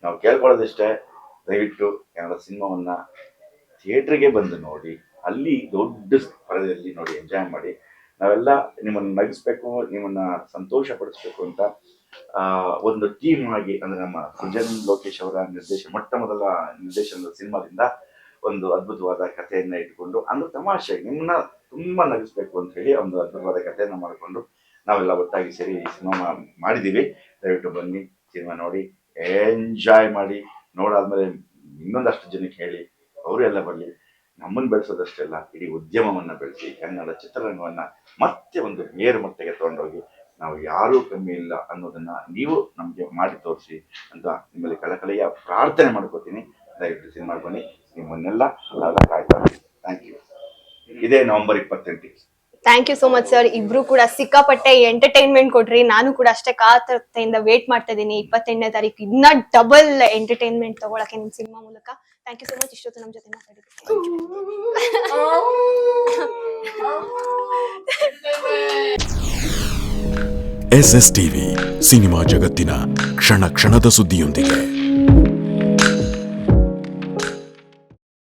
C: ನಾವು ಕೇಳ್ಕೊಳ್ಳೋದಿಷ್ಟೇ, ದಯವಿಟ್ಟು ಕನ್ನಡ ಸಿನಿಮಾವನ್ನ ಥಿಯೇಟ್ರಿಗೆ ಬಂದು ನೋಡಿ, ಅಲ್ಲಿ ದೊಡ್ಡ ಪರದೆಯಲ್ಲಿ ನೋಡಿ, ಎಂಜಾಯ್ ಮಾಡಿ. ನಾವೆಲ್ಲ ನಿಮ್ಮನ್ನು ನಗಿಸ್ಬೇಕು, ನಿಮ್ಮನ್ನ ಸಂತೋಷ ಪಡಿಸ್ಬೇಕು ಅಂತ ಒಂದು ಟೀಮ್ ಆಗಿ, ಅಂದ್ರೆ ನಮ್ಮ ಸೃಜನ್ ಲೋಕೇಶ್ ಅವರ ಮೊಟ್ಟ ಮೊದಲ ನಿರ್ದೇಶನದ ಸಿನಿಮಾದಿಂದ ಒಂದು ಅದ್ಭುತವಾದ ಕಥೆಯನ್ನ ಇಟ್ಕೊಂಡು, ಅಂದ್ರೆ ತಮಾಷೆ ನಿಮ್ಮನ್ನ ತುಂಬಾ ನಗಿಸ್ಬೇಕು ಅಂತ ಹೇಳಿ ಒಂದು ಅದ್ಭುತವಾದ ಕಥೆಯನ್ನ ಮಾಡಿಕೊಂಡು ನಾವೆಲ್ಲ ಒಟ್ಟಾಗಿ ಸೇರಿ ಸಿನಿಮಾ ಮಾಡಿದೀವಿ. ದಯವಿಟ್ಟು ಬನ್ನಿ, ಸಿನಿಮಾ ನೋಡಿ, ಎಂಜಾಯ್ ಮಾಡಿ. ನೋಡಾದ್ಮೇಲೆ ಇನ್ನೊಂದಷ್ಟು ಜನಕ್ಕೆ ಹೇಳಿ, ಅವರು ಎಲ್ಲ ಬರಲಿ. ನಮ್ಮನ್ನು ಬೆಳೆಸೋದಷ್ಟೆಲ್ಲ ಇಡೀ ಉದ್ಯಮವನ್ನ ಬೆಳೆಸಿ, ಕನ್ನಡ ಚಿತ್ರರಂಗವನ್ನ ಮತ್ತೆ ಒಂದು ಮೇರು ಮಟ್ಟಿಗೆ ತಗೊಂಡೋಗಿ, ನಾವು ಯಾರೂ ಕಮ್ಮಿ ಇಲ್ಲ ಅನ್ನೋದನ್ನ ನೀವು ನಮಗೆ ಮಾಡಿ ತೋರಿಸಿ ಅಂತ ನಿಮ್ಮಲ್ಲಿ ಕಳಕಳಿಯ ಪ್ರಾರ್ಥನೆ ಮಾಡ್ಕೋತೀನಿ. ದಯವಿಟ್ಟು ಸಿನಿಮಾ ಬನ್ನಿ, ನಿಮ್ಮನ್ನೆಲ್ಲ ನಾವೆಲ್ಲ ಕಾಯ್ತಾ ಇದ್ದೀವಿ. Thank you. ಇದೇ November 28.
B: Thank you so much sir. ಇಬ್ರು ಕೂಡ ಸಿಕ್ಕಾಪಟ್ಟೆ ಎಂಟರ್ಟೈನ್ಮೆಂಟ್ ಕೊಟ್ರಿ. ನಾನು ಕೂಡ ಅಷ್ಟೇ ಕಾತರತೆಯಿಂದ ವೇಟ್ ಮಾಡ್ತಾ ಇದ್ದೀನಿ 28ನೇ ತಾರೀಕು ಇನ್ನ ಡಬಲ್ ಎಂಟರ್ಟೈನ್ಮೆಂಟ್ ತಗೊಳಕ್ಕೆ ನಿಮ್ ಸಿನಿಮಾ ಮೂಲಕ. ಥ್ಯಾಂಕ್ ಯು ಸೋ ಮಚ್ ಇಷ್ಟೊತ್ತು ನಮ್ಮ ಜೊತೆ ಮಾತಾಡಿದ್ರಿ.
F: SSTV ಸಿನಿಮಾ ಜಗತ್ತಿನ ಕ್ಷಣ ಕ್ಷಣದ ಸುದ್ದಿಯೊಂದಿಗೆ.